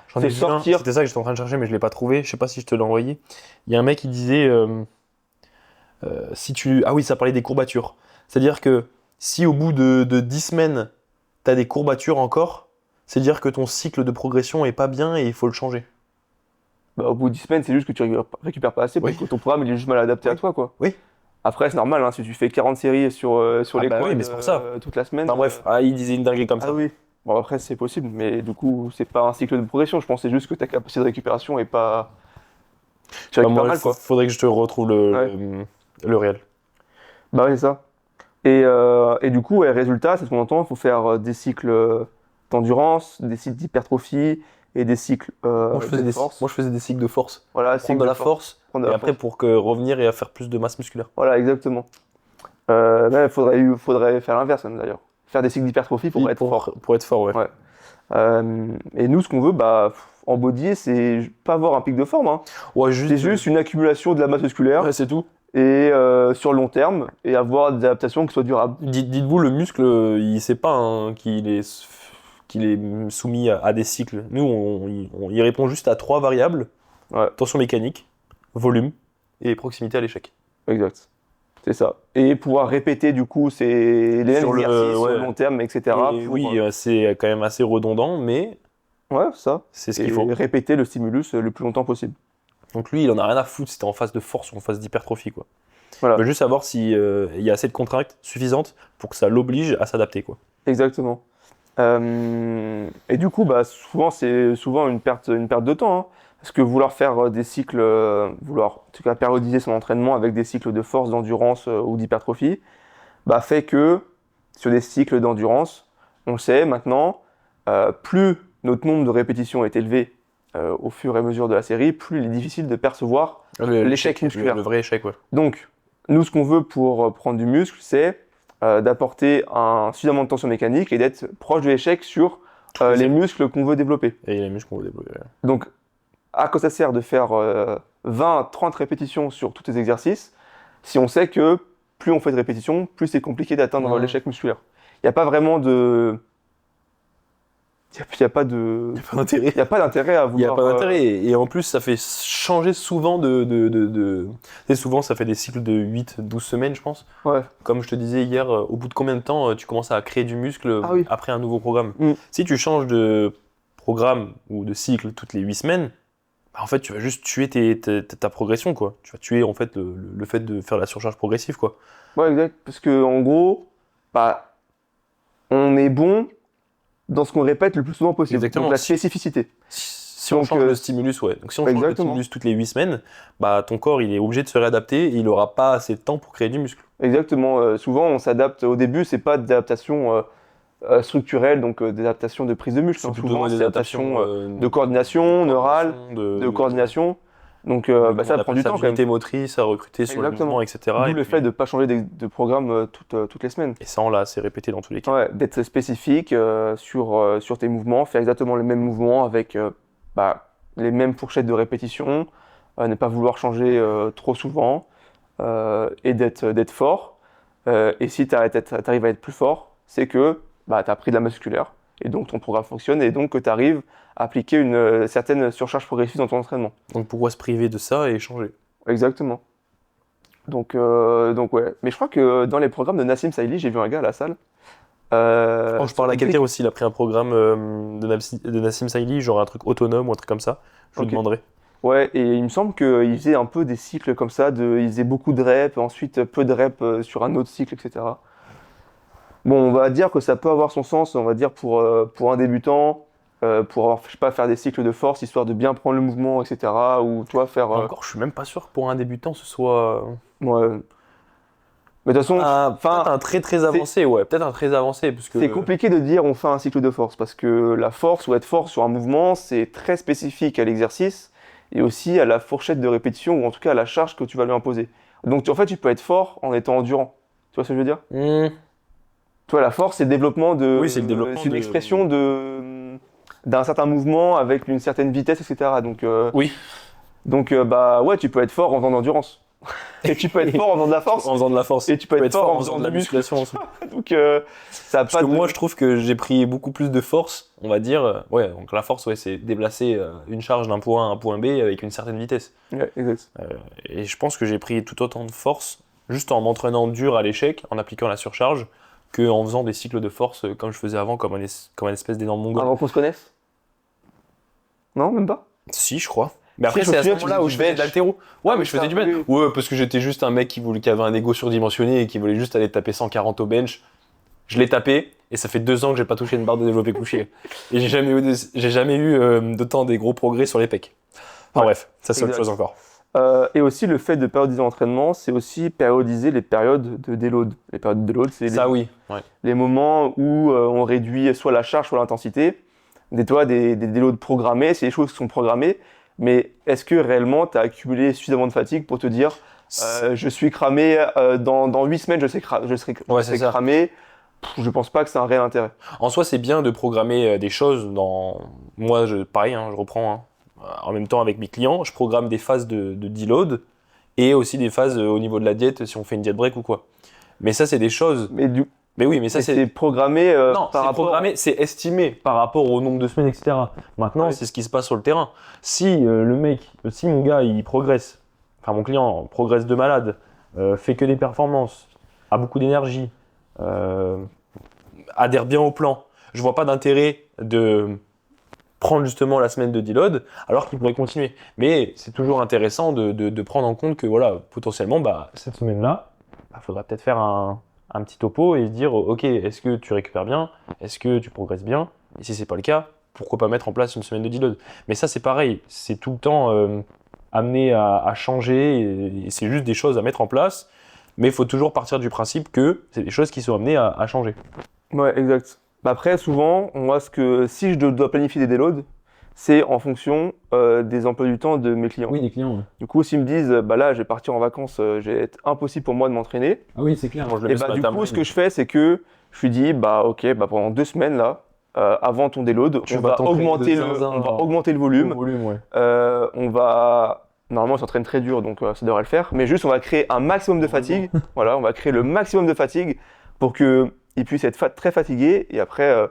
J'en ai se vu un, sortir. c'était ça que j'étais en train de chercher, mais je l'ai pas trouvé. Je sais pas si je te l'ai envoyé. Il y a un mec qui disait, si tu... Ah oui, ça parlait des courbatures. C'est-à-dire que si au bout de 10 semaines, tu as des courbatures encore, c'est-à-dire que ton cycle de progression est pas bien et il faut le changer. Bah, au bout de 10 semaines, c'est juste que tu récupères pas assez parce Oui. que ton programme il est juste mal adapté à Oui. toi, quoi. Oui. Après, c'est normal, hein, si tu fais 40 séries sur Ah les bah quads oui, mais c'est pour ça. toute la semaine. Enfin bref, il disait une dinguerie comme Ah ça. oui. Bon, après, c'est possible, mais du coup, c'est pas un cycle de progression. Je pense que c'est juste que ta capacité de récupération est pas. Tu Bah, récupères moi, mal, quoi. faudrait que je te retrouve Ouais. le réel. Bah, oui, c'est ça. Et du coup, ouais, résultat, c'est ce qu'on entend, il faut faire des cycles d'endurance, des cycles d'hypertrophie et des cycles Moi, je faisais de des, force. moi, je faisais des cycles de force. Voilà, Prendre de la force, prendre de et la après force. pour que revenir et à faire plus de masse musculaire. Voilà, exactement. Là, faudrait faire l'inverse, même d'ailleurs. Faire des cycles d'hypertrophie pour être fort. Pour être fort, ouais. Ouais. Et nous, ce qu'on veut, bah, en body, c'est pas avoir un pic de forme, hein. Ouais, C'est juste une accumulation de la masse musculaire Ouais, c'est tout. et sur le long terme et avoir des adaptations qui soient durables. Dites-vous, le muscle, il sait pas hein, qu'il est soumis à des cycles. Nous, il répond juste à 3 variables. Ouais. Tension mécanique, volume et proximité à l'échec. Exact. C'est ça. Et pouvoir répéter du coup les mêmes Sur le- exercices sur ouais. le long terme, etc. Et pour, oui, c'est quand même assez redondant, mais ouais, ça. c'est ce Et qu'il faut. répéter le stimulus le plus longtemps possible. Donc lui, il en a rien à foutre si t'es en phase de force ou en phase d'hypertrophie, quoi. Voilà. Il veut juste savoir si il y a assez de contraintes suffisantes pour que ça l'oblige à s'adapter, quoi. Exactement. Et du coup, bah, souvent, c'est souvent une perte de temps, hein. Parce que vouloir faire des cycles, vouloir en tout cas périodiser son entraînement avec des cycles de force, d'endurance ou d'hypertrophie, bah, fait que sur des cycles d'endurance, on le sait maintenant, plus notre nombre de répétitions est élevé au fur et à mesure de la série, plus il est difficile de percevoir l'échec musculaire. Le vrai échec, ouais. Donc, nous, ce qu'on veut pour prendre du muscle, c'est d'apporter suffisamment de tension mécanique et d'être proche de l'échec sur les muscles qu'on veut développer. Et les muscles qu'on veut développer. Donc, à quoi ça sert de faire 20-30 répétitions sur tous tes exercices si on sait que plus on fait de répétitions, plus c'est compliqué d'atteindre l'échec musculaire. Il n'y a pas vraiment de... Il n'y a pas de... Pas d'intérêt. Il n'y a pas d'intérêt à Il n'y vouloir... a pas d'intérêt. Et en plus, ça fait changer souvent Tu sais, souvent, ça fait des cycles de 8-12 semaines, je pense. Ouais. Comme je te disais hier, au bout de combien de temps tu commences à créer du muscle Ah oui. après un nouveau programme? Mm. Si tu changes de programme ou de cycle toutes les 8 semaines, bah, en fait, tu vas juste tuer ta progression, quoi. Tu vas tuer, en fait, le fait de faire la surcharge progressive, quoi. Ouais, exact. Parce que en gros, bah, on est bon dans ce qu'on répète le plus souvent possible. Exactement. Donc la spécificité. Si on Donc, change le stimulus, ouais. Donc si on change le exactement. stimulus toutes les 8 semaines, bah ton corps il est obligé de se réadapter et il n'aura pas assez de temps pour créer du muscle. Exactement. Souvent, on s'adapte au début, c'est pas d'adaptation structurelle, donc des adaptations de prise de muscle. C'est Hein. plutôt Souvent, des c'est adaptation adaptations de coordination neurale, de coordination. Donc ça la prend du temps quand même. perceptivité motrice à recruter sur le Exactement. mouvement, etc. D'où Et le puis- fait de ne pas changer de programme toutes les semaines. Et ça, on l'a assez répété dans tous les cas. Ouais, d'être spécifique sur tes mouvements, faire exactement les mêmes mouvements avec les mêmes fourchettes de répétition, ne pas vouloir changer trop souvent et d'être fort. Et si tu arrives à être plus fort, c'est que tu as pris de la masse musculaire et donc ton programme fonctionne et donc que tu arrives à appliquer une certaine surcharge progressive dans ton entraînement. Donc pourquoi se priver de ça et changer? Exactement. Donc ouais. Mais je crois que dans les programmes de Nassim Saïli, j'ai vu un gars à la salle. Je parle à quelqu'un aussi, il a pris un programme de Nassim Saïli, genre un truc autonome ou un truc comme ça. Je lui Ok. demanderai. Ouais, et il me semble qu'il faisait un peu des cycles comme ça, il faisait beaucoup de reps, ensuite peu de reps sur un autre cycle, etc. Bon, on va dire que ça peut avoir son sens, on va dire pour un débutant, pour avoir, je sais pas, faire des cycles de force, histoire de bien prendre le mouvement, etc. Ou toi faire... Encore, je suis même pas sûr que pour un débutant ce soit. ouais. Mais de toute façon, Peut-être un très très avancé, ouais, peut-être un très avancé. Parce que c'est compliqué de dire on fait un cycle de force, parce que la force ou être fort sur un mouvement, c'est très spécifique à l'exercice et aussi à la fourchette de répétition, ou en tout cas à la charge que tu vas lui imposer. Donc en fait, tu peux être fort en étant endurant. Tu vois ce que je veux dire? Tu vois, la force, c'est le développement de. Oui, c'est le développement c'est une de- expression d'un certain mouvement avec une certaine vitesse, etc. Oui. Donc ouais, tu peux être fort en faisant de l'endurance. Et tu peux être fort en faisant de la force. En faisant de la force. Et tu peux être fort en faisant faisant de la du muscle. musculation aussi. Donc ça a Parce pas que de. moi, je trouve que j'ai pris beaucoup plus de force, on va dire. Ouais, donc la force, ouais, c'est déplacer une charge d'un point A à un point B avec une certaine vitesse. Ouais, exact. Et je pense que j'ai pris tout autant de force juste en m'entraînant dur à l'échec, en appliquant la surcharge, qu'en faisant des cycles de force comme je faisais avant, comme un espèce d'énorme mongol. Avant qu'on se connaisse? Non, même pas? Si, je crois. Mais Si, après, je me c'est à ce souviens, tu moment-là où faisais je du faisais de bench. l'haltéro. Ouais, Ah mais oui, je faisais ça, du bench. oui. Ouais, parce que j'étais juste un mec qui avait un ego surdimensionné et qui voulait juste aller taper 140 au bench. Je l'ai tapé et ça fait 2 ans que j'ai pas touché une barre de développé couché. Et j'ai jamais eu d'autant des gros progrès sur les pecs. Enfin Ouais, bref, ça c'est autre exact. chose encore. Et aussi le fait de périodiser l'entraînement, c'est aussi périodiser les périodes de déload. Les périodes de déload, c'est Ça oui. Ouais. les moments où on réduit soit la charge, soit l'intensité. Des déloads programmés, c'est des choses qui sont programmées. Mais est-ce que réellement tu as accumulé suffisamment de fatigue pour te dire je suis cramé, dans 8 semaines je serai Ouais, c'est ça. cramé? Je pense pas que c'est un réel intérêt. En soi, c'est bien de programmer des choses dans. Moi, pareil, je reprends. En même temps, avec mes clients, je programme des phases de deload et aussi des phases au niveau de la diète si on fait une diète break ou quoi. Mais ça, c'est des choses. Mais oui, mais ça, c'est programmé Non, par c'est rapport. programmé, c'est estimé par rapport au nombre de semaines, etc. Maintenant, Oui. c'est ce qui se passe sur le terrain. Si si mon gars, il progresse, enfin mon client progresse de malade, fait que des performances, a beaucoup d'énergie, adhère bien au plan, je vois pas d'intérêt de prendre justement la semaine de deload alors qu'il pourrait continuer. Mais c'est toujours intéressant de prendre en compte que voilà, potentiellement, cette semaine-là, faudra peut-être faire un petit topo et se dire ok, est-ce que tu récupères bien, est-ce que tu progresses bien, et si c'est pas le cas, pourquoi pas mettre en place une semaine de deload. Mais ça c'est pareil, c'est tout le temps amené à changer et c'est juste des choses à mettre en place, mais il faut toujours partir du principe que c'est des choses qui sont amenées à changer. Ouais, exact. Après, souvent, on voit que si je dois planifier des déloads, c'est en fonction des emplois du temps de mes clients. Oui, des clients. Ouais. Du coup, s'ils me disent, là, je vais partir en vacances, j'ai être impossible pour moi de m'entraîner. Ah oui, c'est clair. Moi, je le Et mets sur la du coup, timeline. ce que je fais, c'est que je lui dis, ok, pendant 2 semaines là, avant ton déload, Tu on vas va t'entraîner augmenter de zinzin, on va augmenter le volume. Ouais. On va normalement, on s'entraîne très dur, donc ça devrait le faire. Mais juste, on va créer un maximum de fatigue. Voilà, on va créer le maximum de fatigue pour qu'il puisse être très fatigué et après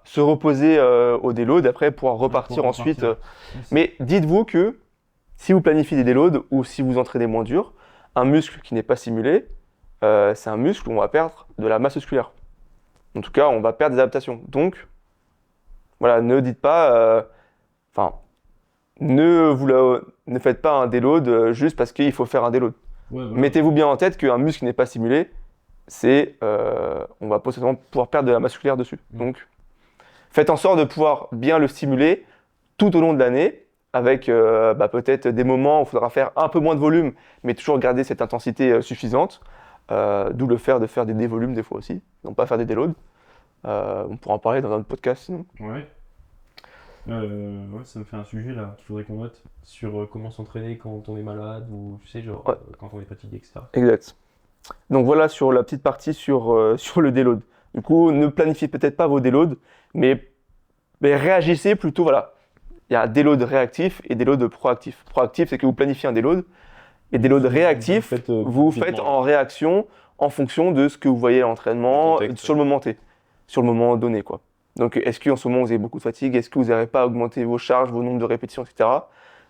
se reposer au déload. Après, pouvoir repartir ensuite. Mais dites-vous que si vous planifiez des déloads ou si vous entraînez moins dur, un muscle qui n'est pas stimulé, c'est un muscle où on va perdre de la masse musculaire. En tout cas, on va perdre des adaptations. Donc, voilà, ne dites pas. Ne faites pas un déload juste parce qu'il faut faire un déload. Ouais, voilà. Mettez-vous bien en tête qu'un muscle qui n'est pas stimulé, on va potentiellement pouvoir perdre de la masse musculaire dessus. Donc, faites en sorte de pouvoir bien le stimuler tout au long de l'année, avec peut-être des moments où il faudra faire un peu moins de volume, mais toujours garder cette intensité suffisante. D'où le faire de faire des dévolumes des fois aussi, non pas faire des déloads. On pourra en parler dans un autre podcast sinon. Ouais. Ouais, ça me fait un sujet là qu'il faudrait qu'on note sur comment s'entraîner quand on est malade ou tu sais, genre Ouais. quand on est fatigué, etc. Exact. Donc voilà sur la petite partie sur le déload. Du coup, ne planifiez peut-être pas vos déloads, mais réagissez plutôt, voilà. Il y a déload réactif et déload proactif. Proactif, c'est que vous planifiez un déload, et déload réactif, vous faites en réaction en fonction de ce que vous voyez à l'entraînement, sur le moment T, sur le moment donné, quoi. Donc, est-ce qu'en ce moment, vous avez beaucoup de fatigue? Est-ce que vous n'arrivez pas à augmenter vos charges, vos nombres de répétitions, etc.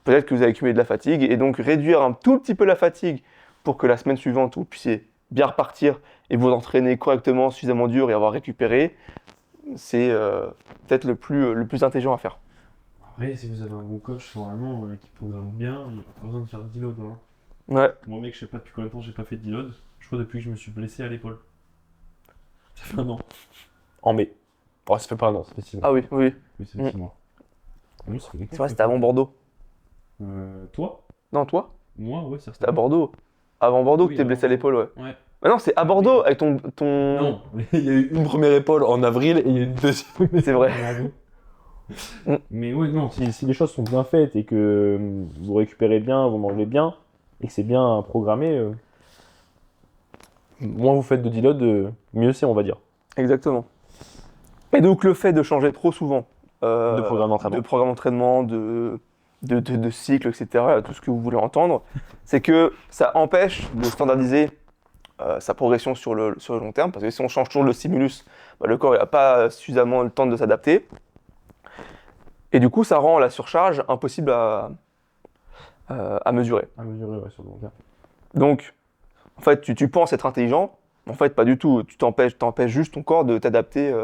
Peut-être que vous avez accumulé de la fatigue, et donc réduire un tout petit peu la fatigue pour que la semaine suivante, vous puissiez bien repartir et vous entraîner correctement, suffisamment dur et avoir récupéré, c'est peut-être le plus intelligent à faire. Après, si vous avez un bon coach, normalement, qui programme bien, il n'y a pas besoin de faire de deload. Hein. Ouais, Moi, mec, je sais pas depuis combien de temps j'ai pas fait de deload. Je crois depuis que je me suis blessé à l'épaule. Ça fait un an. En mai. Oh, ça fait pas un an, ça fait 6 mois. ah oui, oui. Oui, ça fait 6 mois. Oui, ça fait longtemps C'est que vrai, je c'était fais avant Bordeaux. pas. Non, Non, toi? moi, ouais, C'était à Bordeaux. Avant Bordeaux Oui, que t'es avant blessé à l'épaule, ouais. Ouais. Bah non, c'est à Bordeaux avec ton... Non, il y a eu une première épaule en avril et il y a eu une deuxième. C'est vrai. Mm. Mais ouais, non, si les choses sont bien faites et que vous récupérez bien, vous mangez bien et que c'est bien programmé, moins vous faites de deload, mieux c'est, on va dire. Exactement. Et donc le fait de changer trop souvent De programme d'entraînement. de programme d'entraînement, de cycle, etc., tout ce que vous voulez entendre, c'est que ça empêche de standardiser sa progression sur le long terme, parce que si on change toujours le stimulus, bah, le corps n'a pas suffisamment le temps de s'adapter. Et du coup, ça rend la surcharge impossible à mesurer. À mesurer, ouais, sur le long terme. Donc, en fait, tu penses être intelligent, en fait, pas du tout. Tu t'empêches juste ton corps de t'adapter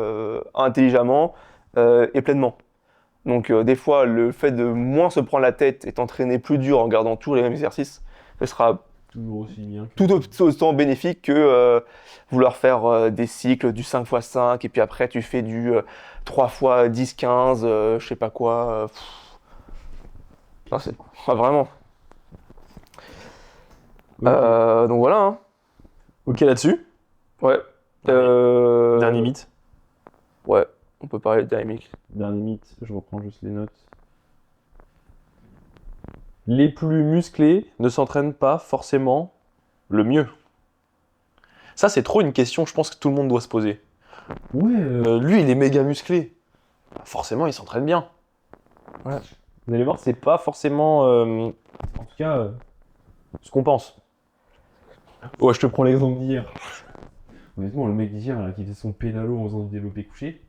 intelligemment et pleinement. Donc, des fois, le fait de moins se prendre la tête et t'entraîner plus dur en gardant toujours les mêmes exercices, ce sera Toujours aussi bien. tout autant bénéfique que vouloir faire des cycles du 5x5 et puis après tu fais du 3x10-15, je sais pas quoi. Non, vraiment. Donc voilà. Hein. Ok là-dessus. Ouais. Dernier mythe. Ouais, on peut parler de dynamique. Dernier mythe, je reprends juste les notes. Les plus musclés ne s'entraînent pas forcément le mieux. Ça, c'est trop une question, je pense que tout le monde doit se poser. Ouais, lui, il est méga musclé. Bah, forcément, il s'entraîne bien. Ouais. Vous allez voir, c'est pas forcément, en tout cas, ce qu'on pense. Ouais, je te prends l'exemple d'hier. Honnêtement, le mec d'hier, là, qui faisait son pédalo en faisant du développé couché,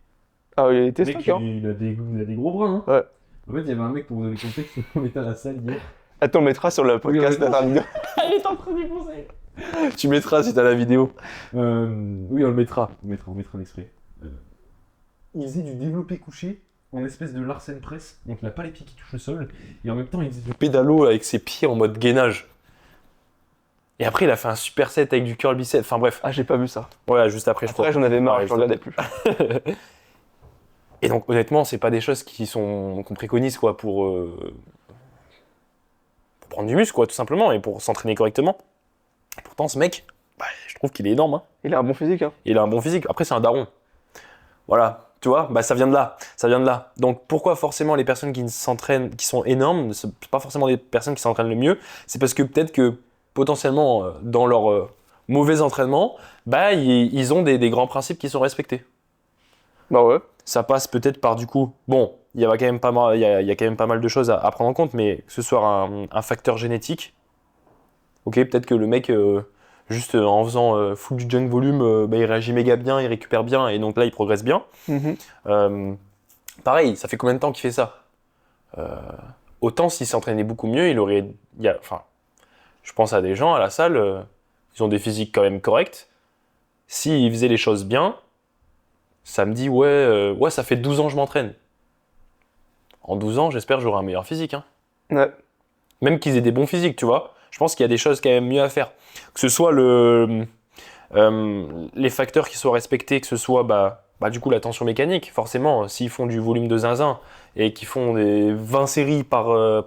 Ah, il le était mec, stock, hein. il a des gros bras. Hein. Ouais. En fait, il y avait un mec, pour vous donner le contexte, on était à la salle hier. Attends, on mettra sur le podcast Oui, on la vidéo. Il est en train d'y penser. Tu mettras si t'as la vidéo. Oui, on le mettra. On mettra un extrait. Il faisait du développé couché en espèce de Larsen press. Donc il n'a pas les pieds qui touchent le sol. Et en même temps, il faisait du pédalo avec ses pieds en mode gainage. Et après, il a fait un super set avec du curl bicep. Enfin bref. Ah, j'ai pas vu ça. Ouais, juste après, je crois. Après, j'en avais marre, Ouais, je regardais plus. Et donc, honnêtement, c'est pas des choses qu'on préconise quoi, pour prendre du muscle, quoi, tout simplement, et pour s'entraîner correctement. Et pourtant, ce mec, bah, je trouve qu'il est énorme. Hein. Il a un bon physique, hein. Il a un bon physique. Après, c'est un daron. Voilà, tu vois, bah, ça vient de là. Ça vient de là. Donc, pourquoi forcément les personnes qui s'entraînent, qui sont énormes, ne sont pas forcément des personnes qui s'entraînent le mieux? C'est parce que peut-être que potentiellement, dans leur mauvais entraînement, bah, ils ont des grands principes qui sont respectés. Bah ouais. Ça passe peut-être par du coup, bon, il y a quand même pas mal, il y a quand même pas mal de choses à prendre en compte, mais que ce soit un facteur génétique, ok, peut-être que le mec, juste en faisant full du junk volume, bah, il réagit méga bien, il récupère bien, et donc là, il progresse bien. Pareil, ça fait combien de temps qu'il fait ça? Autant s'il s'entraînait beaucoup mieux, enfin, je pense à des gens à la salle, ils ont des physiques quand même corrects. S'ils faisaient les choses bien, ça me dit, ouais, ça fait 12 ans que je m'entraîne. En 12 ans, j'espère que j'aurai un meilleur physique. Hein. Ouais. Même qu'ils aient des bons physiques, tu vois. Je pense qu'il y a des choses quand même mieux à faire. Que ce soit les facteurs qui soient respectés, que ce soit du coup la tension mécanique. Forcément, s'ils font du volume de zinzin et qu'ils font des 20 séries 20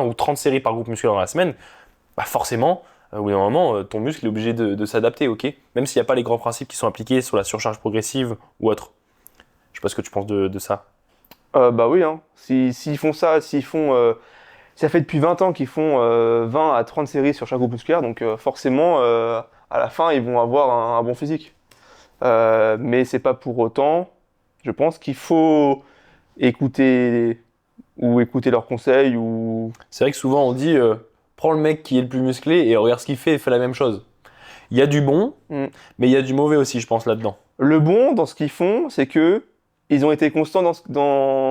ou 30 séries par groupe musculaire dans la semaine, bah forcément, au bout d'un moment, ton muscle est obligé de s'adapter, ok? Même s'il n'y a pas les grands principes qui sont appliqués sur la surcharge progressive ou autre. Je sais pas ce que tu penses de ça. Bah oui, hein. S'ils font ça, ça fait depuis 20 ans qu'ils font 20 à 30 séries sur chaque groupe musculaire, donc forcément, à la fin, ils vont avoir un bon physique. Mais c'est pas pour autant, je pense qu'il faut écouter écouter leurs conseils ou... C'est vrai que souvent on dit prends le mec qui est le plus musclé et regarde ce qu'il fait et fais la même chose. Il y a du bon, Mm. mais il y a du mauvais aussi, je pense, là-dedans. Le bon dans ce qu'ils font, c'est que ils ont été constants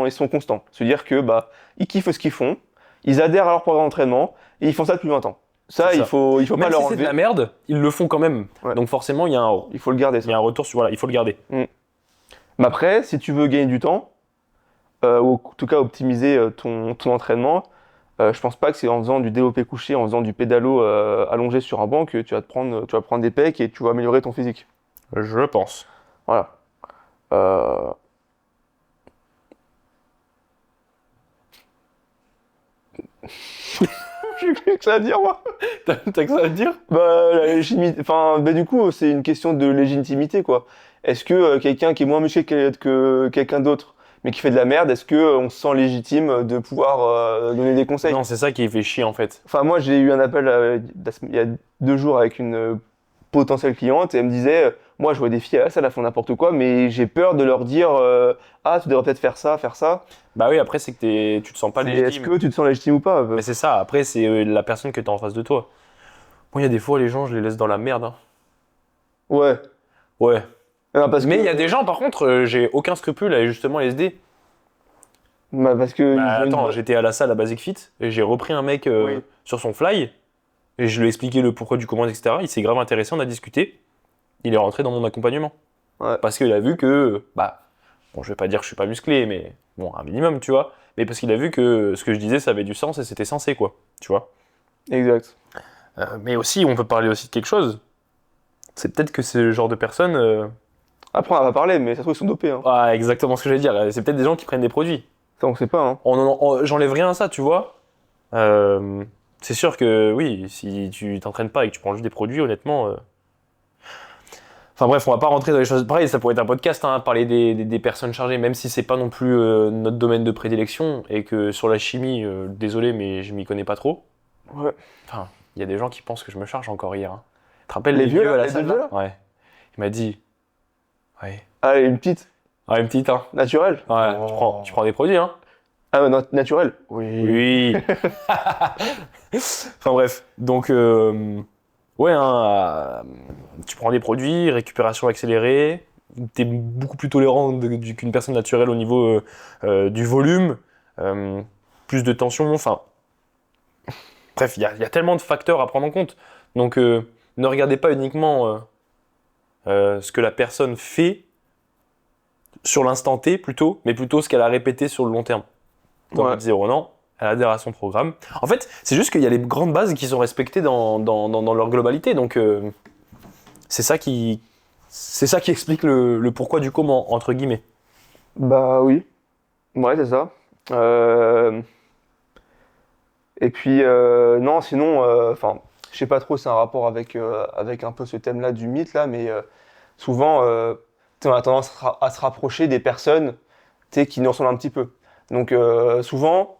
ils sont constants. C'est-à-dire que bah ils kiffent ce qu'ils font, ils adhèrent à leur programme d'entraînement et ils font ça depuis 20 ans. Ça, C'est ça. il faut pas Même leur si c'est de enlever. la merde, ils le font quand même. Ouais. Donc forcément, Il faut le garder il y a ça. un retour sur... Voilà, il faut le garder. Mais après, si tu veux gagner du temps, ou en tout cas optimiser ton entraînement, je pense pas que c'est en faisant du développé couché, en faisant du pédalo allongé sur un banc que tu vas prendre des pecs et tu vas améliorer ton physique. Je pense. Voilà. Euh, J'ai plus que ça à dire, moi. T'as que ça à dire? Bah, la légitimité. Enfin, bah, du coup, c'est une question de légitimité, quoi. Est-ce que quelqu'un qui est moins musclé que quelqu'un d'autre, mais qui fait de la merde, est-ce que on se sent légitime de pouvoir donner des conseils? Non, c'est ça qui fait chier en fait. Enfin, moi, j'ai eu un appel il y a 2 jours avec une potentielle cliente et elle me disait, moi, je vois des filles à la salle, elles font n'importe quoi, mais j'ai peur de leur dire, ah, tu devrais peut-être faire ça, faire ça. Bah oui, après, c'est que tu te sens pas Est-ce légitime. que tu te sens légitime ou pas? Mais c'est ça, après, c'est la personne que t'as en face de toi. Moi, il y a des fois, les gens, je les laisse dans la merde. Hein. Ouais. Ouais. Non, parce Mais que, il y a des gens, par contre, j'ai aucun scrupule à aller justement les SD. bah, parce que Bah, ils ont une attends, bonne- j'étais à la salle à Basic Fit et j'ai repris un mec Oui. sur son fly et je lui ai expliqué le pourquoi du comment, etc. Il s'est grave intéressé, on a discuté. Il est rentré dans mon accompagnement. Ouais. Parce qu'il a vu que, bah, bon, je vais pas dire que je suis pas musclé, mais bon, un minimum, tu vois. Mais parce qu'il a vu que ce que je disais, ça avait du sens et c'était sensé, quoi. Tu vois. Exact. Mais aussi, on peut parler aussi de quelque chose. C'est peut-être que c'est le genre de personnes. Après, on va pas parler, mais ça se trouve, ils sont dopés. Hein. Ah, exactement ce que j'allais dire. C'est peut-être des gens qui prennent des produits. Ça, on sait pas. Hein. J'enlève rien à ça, tu vois. C'est sûr que oui, si tu t'entraînes pas et que tu prends juste des produits, honnêtement. Enfin bref, on va pas rentrer dans les choses. Pareil, ça pourrait être un podcast, hein, parler des personnes chargées, même si c'est pas non plus notre domaine de prédilection et que sur la chimie, désolé, mais je m'y connais pas trop. Ouais. Enfin, il y a des gens qui pensent que je me charge encore hier. Hein. Tu te rappelles Les les vieux, vieux à la les salle deux là Ouais. Il m'a dit. Ouais. Allez, une petite. Ouais, une petite, hein. Naturelle. Ouais, Oh. tu prends des produits, hein. Ah, ouais, naturelle. Oui. Oui. Enfin bref, donc ouais, hein, tu prends des produits, récupération accélérée, t'es beaucoup plus tolérant qu'une personne naturelle au niveau du volume, plus de tension, enfin bref, il y a tellement de facteurs à prendre en compte. Donc ne regardez pas uniquement ce que la personne fait sur l'instant T plutôt, mais plutôt ce qu'elle a répété sur le long terme. Comme Ouais. disait Ronan, elle adhère à son programme. En fait, c'est juste qu'il y a les grandes bases qui sont respectées dans leur globalité. Donc, c'est ça qui explique le pourquoi du comment, entre guillemets. Bah oui. Ouais, c'est ça. Et puis, non, sinon, enfin, je sais pas trop, c'est un rapport avec un peu ce thème-là du mythe, là, mais souvent, tu sais, on a tendance à se rapprocher des personnes, tu sais, qui nous ressemblent un petit peu. Donc, souvent,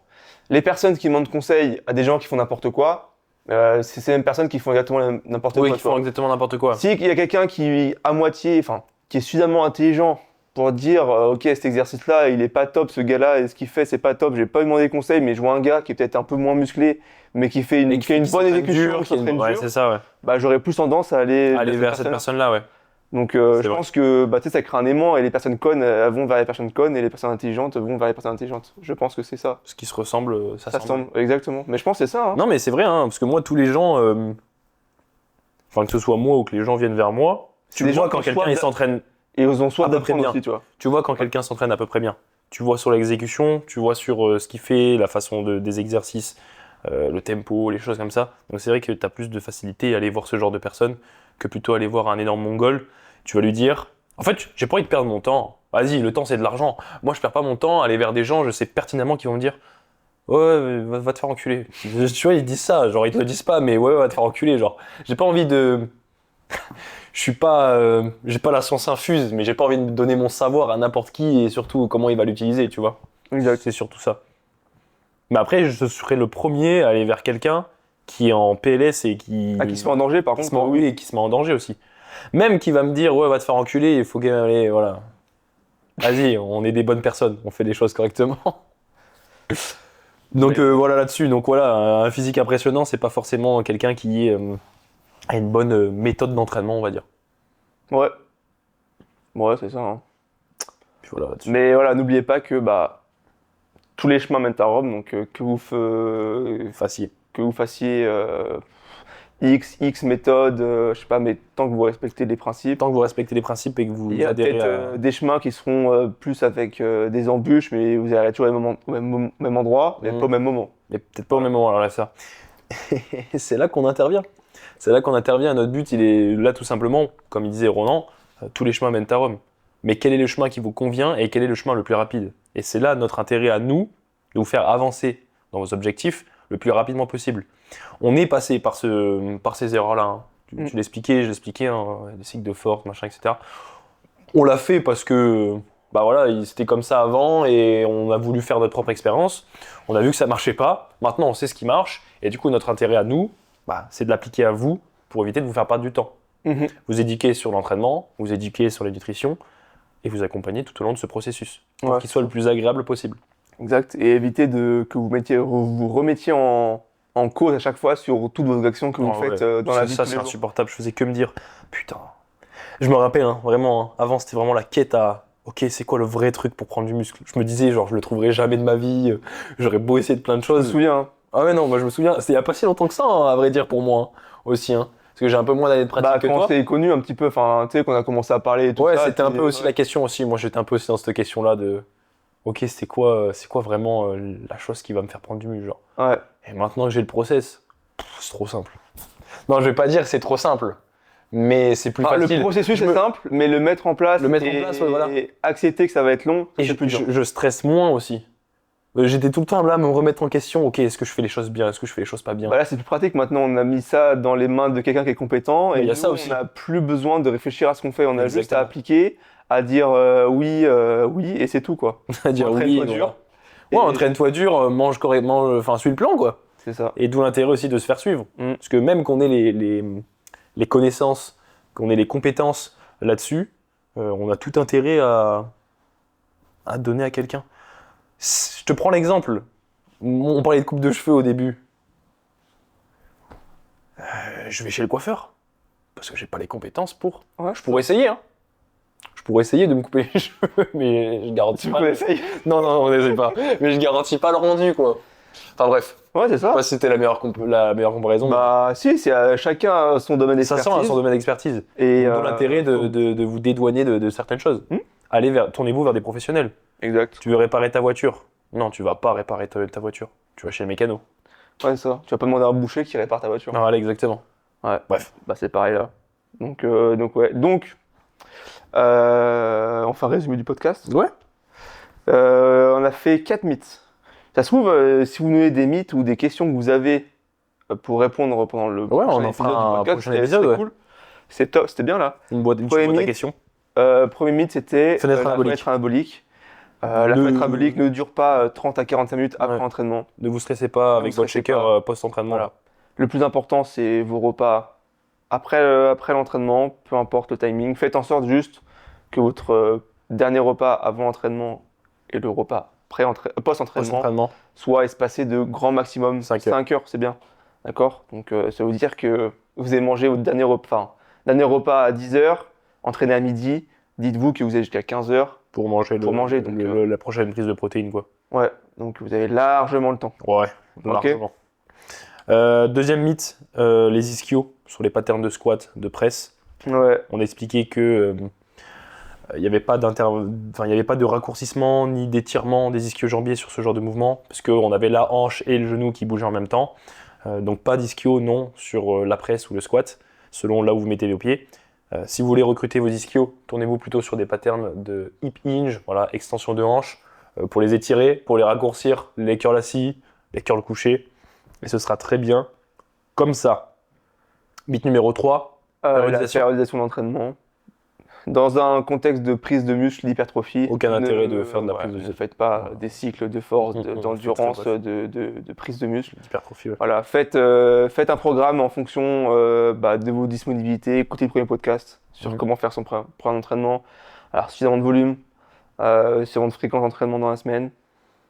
les personnes qui demandent conseil à des gens qui font n'importe quoi, c'est ces mêmes personnes qui font exactement n'importe Oui, quoi, qui tu vois. font exactement n'importe quoi. Si il y a quelqu'un qui, à moitié, enfin, qui est suffisamment intelligent pour dire, ok, cet exercice-là, il est pas top, ce gars-là, et ce qu'il fait, c'est pas top, j'ai pas demandé conseil, mais je vois un gars qui est peut-être un peu moins musclé, mais qui fait Et qui a une bonne s'entraîne exécution, dur, qui s'entraîne ouais, dur, c'est ça, ouais. bah, j'aurais plus tendance à aller Aller vers cette personne-là. personne-là, ouais. Donc, C'est je vrai. pense que bah, tu sais, ça crée un aimant, et les personnes connes elles vont vers les personnes connes, et les personnes intelligentes vont vers les personnes intelligentes. Je pense que c'est ça. Ce qui se ressemble, ça Ça semble. semble, exactement. Mais je pense que c'est ça, hein. Non, mais c'est vrai, hein, parce que moi, tous les gens, enfin, que ce soit moi ou que les gens viennent vers moi, C'est tu des vois gens quand qui ont quelqu'un soif il s'entraîne. Et ils ont soif à peu près d'apprendre bien. aussi, tu vois. Tu vois quand quelqu'un s'entraîne à peu près bien. Tu vois sur l'exécution, tu vois sur ce qu'il fait, la façon des exercices, le tempo, les choses comme ça. Donc c'est vrai que tu as plus de facilité à aller voir ce genre de personnes que plutôt aller voir un énorme mongol. Tu vas lui dire, en fait, j'ai pas envie de perdre mon temps. Vas-y, le temps c'est de l'argent. Moi je perds pas mon temps à aller vers des gens, je sais pertinemment qu'ils vont me dire, ouais, va te faire enculer. Tu vois, ils disent ça, genre ils te le disent pas, mais ouais, va te faire enculer. Genre, j'ai pas envie de. Je suis pas, j'ai pas la science infuse, mais j'ai pas envie de donner mon savoir à n'importe qui et surtout comment il va l'utiliser, tu vois. Exact. C'est surtout ça. Mais après, je serais le premier à aller vers quelqu'un qui est en PLS et qui... Ah, qui se met en danger, par contre. oui, et qui se met en danger aussi. Même qui va me dire, ouais, va te faire enculer, il faut qu'elle allait, voilà. Vas-y, on est des bonnes personnes, on fait des choses correctement. Donc voilà là-dessus. Donc voilà, un physique impressionnant, c'est pas forcément quelqu'un qui a une bonne méthode d'entraînement, on va dire. Ouais. Ouais, c'est ça. Hein. Puis voilà là-dessus. Mais voilà, n'oubliez pas que tous les chemins mènent à Rome, donc Facile. que vous fassiez X méthodes, je sais pas, mais tant que vous respectez les principes. Tant que vous respectez les principes et que vous Il y a adhérez peut-être des chemins qui seront plus avec des embûches, mais vous allez toujours au même endroit, mais pas au même moment. Mais peut-être pas au même moment, alors là, ça. Et c'est là qu'on intervient. C'est là qu'on intervient. Notre but, il est là tout simplement, comme il disait Ronan, tous les chemins mènent à Rome. Mais quel est le chemin qui vous convient et quel est le chemin le plus rapide? Et c'est là notre intérêt à nous, de vous faire avancer dans vos objectifs le plus rapidement possible. On est passé par ces erreurs-là. Hein. Tu l'expliquais, je l'expliquais, hein, les cycles de force, machin, etc. On l'a fait parce que bah voilà, c'était comme ça avant et on a voulu faire notre propre expérience. On a vu que ça marchait pas. Maintenant, on sait ce qui marche. Et du coup, notre intérêt à nous, c'est de l'appliquer à vous pour éviter de vous faire perdre du temps. Vous éduquer sur l'entraînement, vous éduquer sur la nutrition et vous accompagner tout au long de ce processus pour qu'il soit le plus agréable possible. Exact. Et éviter que vous remettiez en cause à chaque fois sur toutes vos actions que vous faites dans la vie. Ça, c'est insupportable. Je faisais que me dire, putain. Je me rappelle, hein, vraiment, hein, avant, c'était vraiment la quête à, ok, c'est quoi le vrai truc pour prendre du muscle? Je me disais, genre, je le trouverai jamais de ma vie, j'aurais beau essayer de plein de choses. Je me souviens. Hein. Ah ouais, non, moi je me souviens, c'était il y a pas si longtemps que ça, hein, à vrai dire, pour moi, hein, aussi. Hein, parce que j'ai un peu moins d'années de pratique que toi. Quand t'es connu un petit peu, enfin, tu sais, qu'on a commencé à parler et tout ça. Ouais, c'était un peu aussi la question aussi. Moi, j'étais un peu aussi dans cette question-là de, ok, c'est quoi vraiment la chose qui va me faire prendre du muscle, genre. Ouais. Et maintenant que j'ai le process, c'est trop simple. Non, je vais pas dire que c'est trop simple, mais c'est plus facile. Le processus est simple, mais le mettre en place, voilà. et accepter que ça va être long, et c'est plus dur. je stresse moins aussi. J'étais tout le temps là à me remettre en question. Ok, est-ce que je fais les choses bien? Est-ce que je fais les choses pas bien? Là, c'est plus pratique. Maintenant, on a mis ça dans les mains de quelqu'un qui est compétent. Et il y a nous, ça aussi. On n'a plus besoin de réfléchir à ce qu'on fait. On a juste Exactement. à appliquer, à dire oui, et c'est tout, quoi. À dire oui, dur. Ouais, entraîne-toi dur, mange correctement, enfin, suis le plan, quoi. C'est ça. Et d'où l'intérêt aussi de se faire suivre. Parce que même qu'on ait les connaissances, qu'on ait les compétences là-dessus, on a tout intérêt à donner à quelqu'un. Je te prends l'exemple. On parlait de coupe de cheveux au début. Je vais chez le coiffeur. Parce que j'ai pas les compétences pour. Ouais, je pourrais essayer, hein. Je pourrais essayer de me couper les cheveux, mais je garantis pas. Non, on n'essaie pas. Mais je garantis pas le rendu, quoi. Enfin bref. Ouais, c'est ça. Je sais pas si c'était la meilleure comparaison. Si, c'est chacun son domaine d'expertise. Ça sent son domaine d'expertise. Et d'où l'intérêt de vous dédouaner de certaines choses. Tournez-vous vers des professionnels. Exact. Tu veux réparer ta voiture? Non, tu vas pas réparer ta voiture. Tu vas chez le mécano. Ouais, c'est ça. Tu vas pas demander à un boucher qui répare ta voiture. Voilà, exactement. Ouais. Bref. C'est pareil là. Donc ouais. Donc, on fait un résumé du podcast. Ouais. On a fait 4 mythes. Ça se trouve, si vous nous donnez des mythes ou des questions que vous avez pour répondre pendant le prochain épisode du podcast, prochain épisode, c'était cool. C'est top, c'était bien là. Une boîte à questions. Premier mythe, c'était fenêtre anabolique. La fenêtre anabolique ne dure pas 30 à 45 minutes après l'entraînement. Ne vous stressez pas avec votre shaker post-entraînement. Voilà. Le plus important, c'est vos repas après l'entraînement, peu importe le timing. Faites en sorte juste que votre dernier repas avant l'entraînement et le repas post-entraînement soit espacé de grand maximum 5 heures, c'est bien. D'accord? Donc ça veut dire que vous avez mangé votre dernier repas à 10 heures, entraîné à midi, dites-vous que vous avez jusqu'à 15 heures pour manger la prochaine prise de protéines, quoi. Ouais, donc vous avez largement le temps. Ouais, largement. Deuxième mythe, les ischios sur les patterns de squat, de presse. Ouais. On a expliqué que il n'y avait pas de raccourcissement ni d'étirement des ischio-jambiers sur ce genre de mouvement, parce qu'on avait la hanche et le genou qui bougeaient en même temps. Donc pas d'ischio, non, sur la presse ou le squat, selon là où vous mettez vos pieds. Si vous voulez recruter vos ischios, tournez-vous plutôt sur des patterns de hip hinge, voilà, extension de hanche, pour les étirer, pour les raccourcir, les curls assis, les curls couchés, et ce sera très bien comme ça. Mythe numéro 3, la périodisation d'entraînement. Dans un contexte de prise de muscle, d'hypertrophie, Aucun intérêt de faire de la prise de ne muscle. faites pas des cycles de force, d'endurance, c'est très de prise de muscle. Hypertrophie, ouais. Voilà, faites un programme en fonction de vos disponibilités. Écoutez le premier podcast sur comment faire son programme d'entraînement. Alors, suffisamment de volume, suffisamment de fréquence d'entraînement dans la semaine,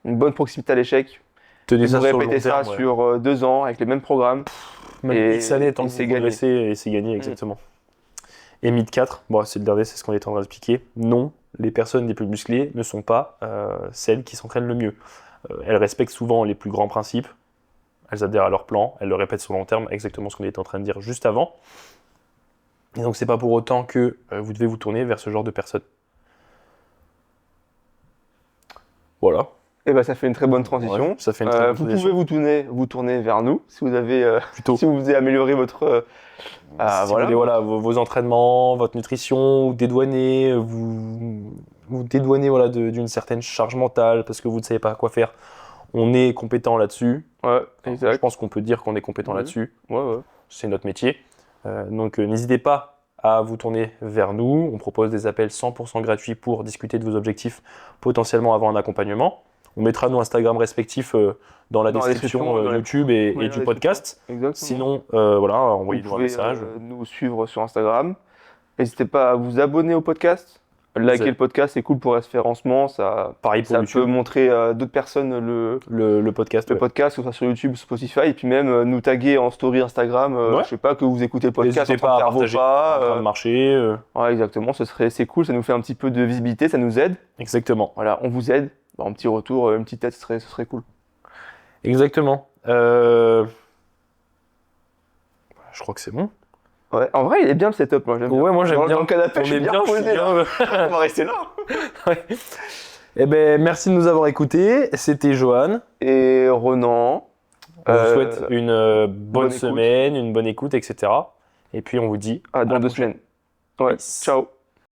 une bonne proximité à l'échec. Tenez Vous ça sur le répétez long ça terme, ouais. sur 2 ans avec les mêmes programmes. Même Et- X années, tant et que c'est vous gagné. progressez, et c'est gagné, exactement. Et mythe 4, bon, c'est le dernier, c'est ce qu'on est en train d'expliquer. Non, les personnes les plus musclées ne sont pas celles qui s'entraînent le mieux. Elles respectent souvent les plus grands principes, elles adhèrent à leur plan, elles le répètent sur le long terme, exactement ce qu'on était en train de dire juste avant. Et donc c'est pas pour autant que vous devez vous tourner vers ce genre de personnes. Voilà. Et ben, ça fait une très bonne transition. Ouais, ça fait une très bonne vous transition. pouvez vous tourner vers nous si vous avez Plutôt. si vous avez amélioré votre Si vous voulez, voilà, vos entraînements, votre nutrition, vous dédouaner, vous dédouaner voilà, d'une certaine charge mentale parce que vous ne savez pas quoi faire. On est compétent là-dessus. Ouais, Je exact. pense qu'on peut dire qu'on est compétent Mhm. là-dessus. Ouais. C'est notre métier. Donc n'hésitez pas à vous tourner vers nous. On propose des appels 100% gratuits pour discuter de vos objectifs, potentiellement avant un accompagnement. On mettra nos Instagram respectifs dans la description dans les- YouTube et dans la du podcast. Exactement. Sinon, voilà, vous envoyez-nous un pouvez message. nous suivre sur Instagram. N'hésitez pas à vous abonner au podcast. Liker avez- le podcast, c'est cool pour le référencement. Ça Pareil pour peut YouTube, montrer à d'autres personnes le podcast. le Ouais. podcast, que ce soit sur YouTube, Spotify, et puis même nous taguer en story Instagram. Ouais. Je sais pas, que vous écoutez le podcast N'hésitez en train pas de à faire vos partager, pas. en train de marcher. Ouais, exactement, c'est cool, ça nous fait un petit peu de visibilité, ça nous aide. Exactement. Voilà, on vous aide. Un petit retour, une petite tête, ce serait cool. Exactement. Je crois que c'est bon. Ouais, en vrai, il est bien le setup, moi j'aime bien. Ouais, moi j'aime bien. Dans le canapé, On je suis est bien bien, je suis posé, là. bien. On va rester là. Ouais. Eh ben, merci de nous avoir écoutés. C'était Johan. Et Ronan. On vous souhaite une bonne bonne écoute. semaine, une bonne écoute, etc. Et puis on vous dit Dans à la 2 prochaine. semaines. Ouais, Peace. ciao.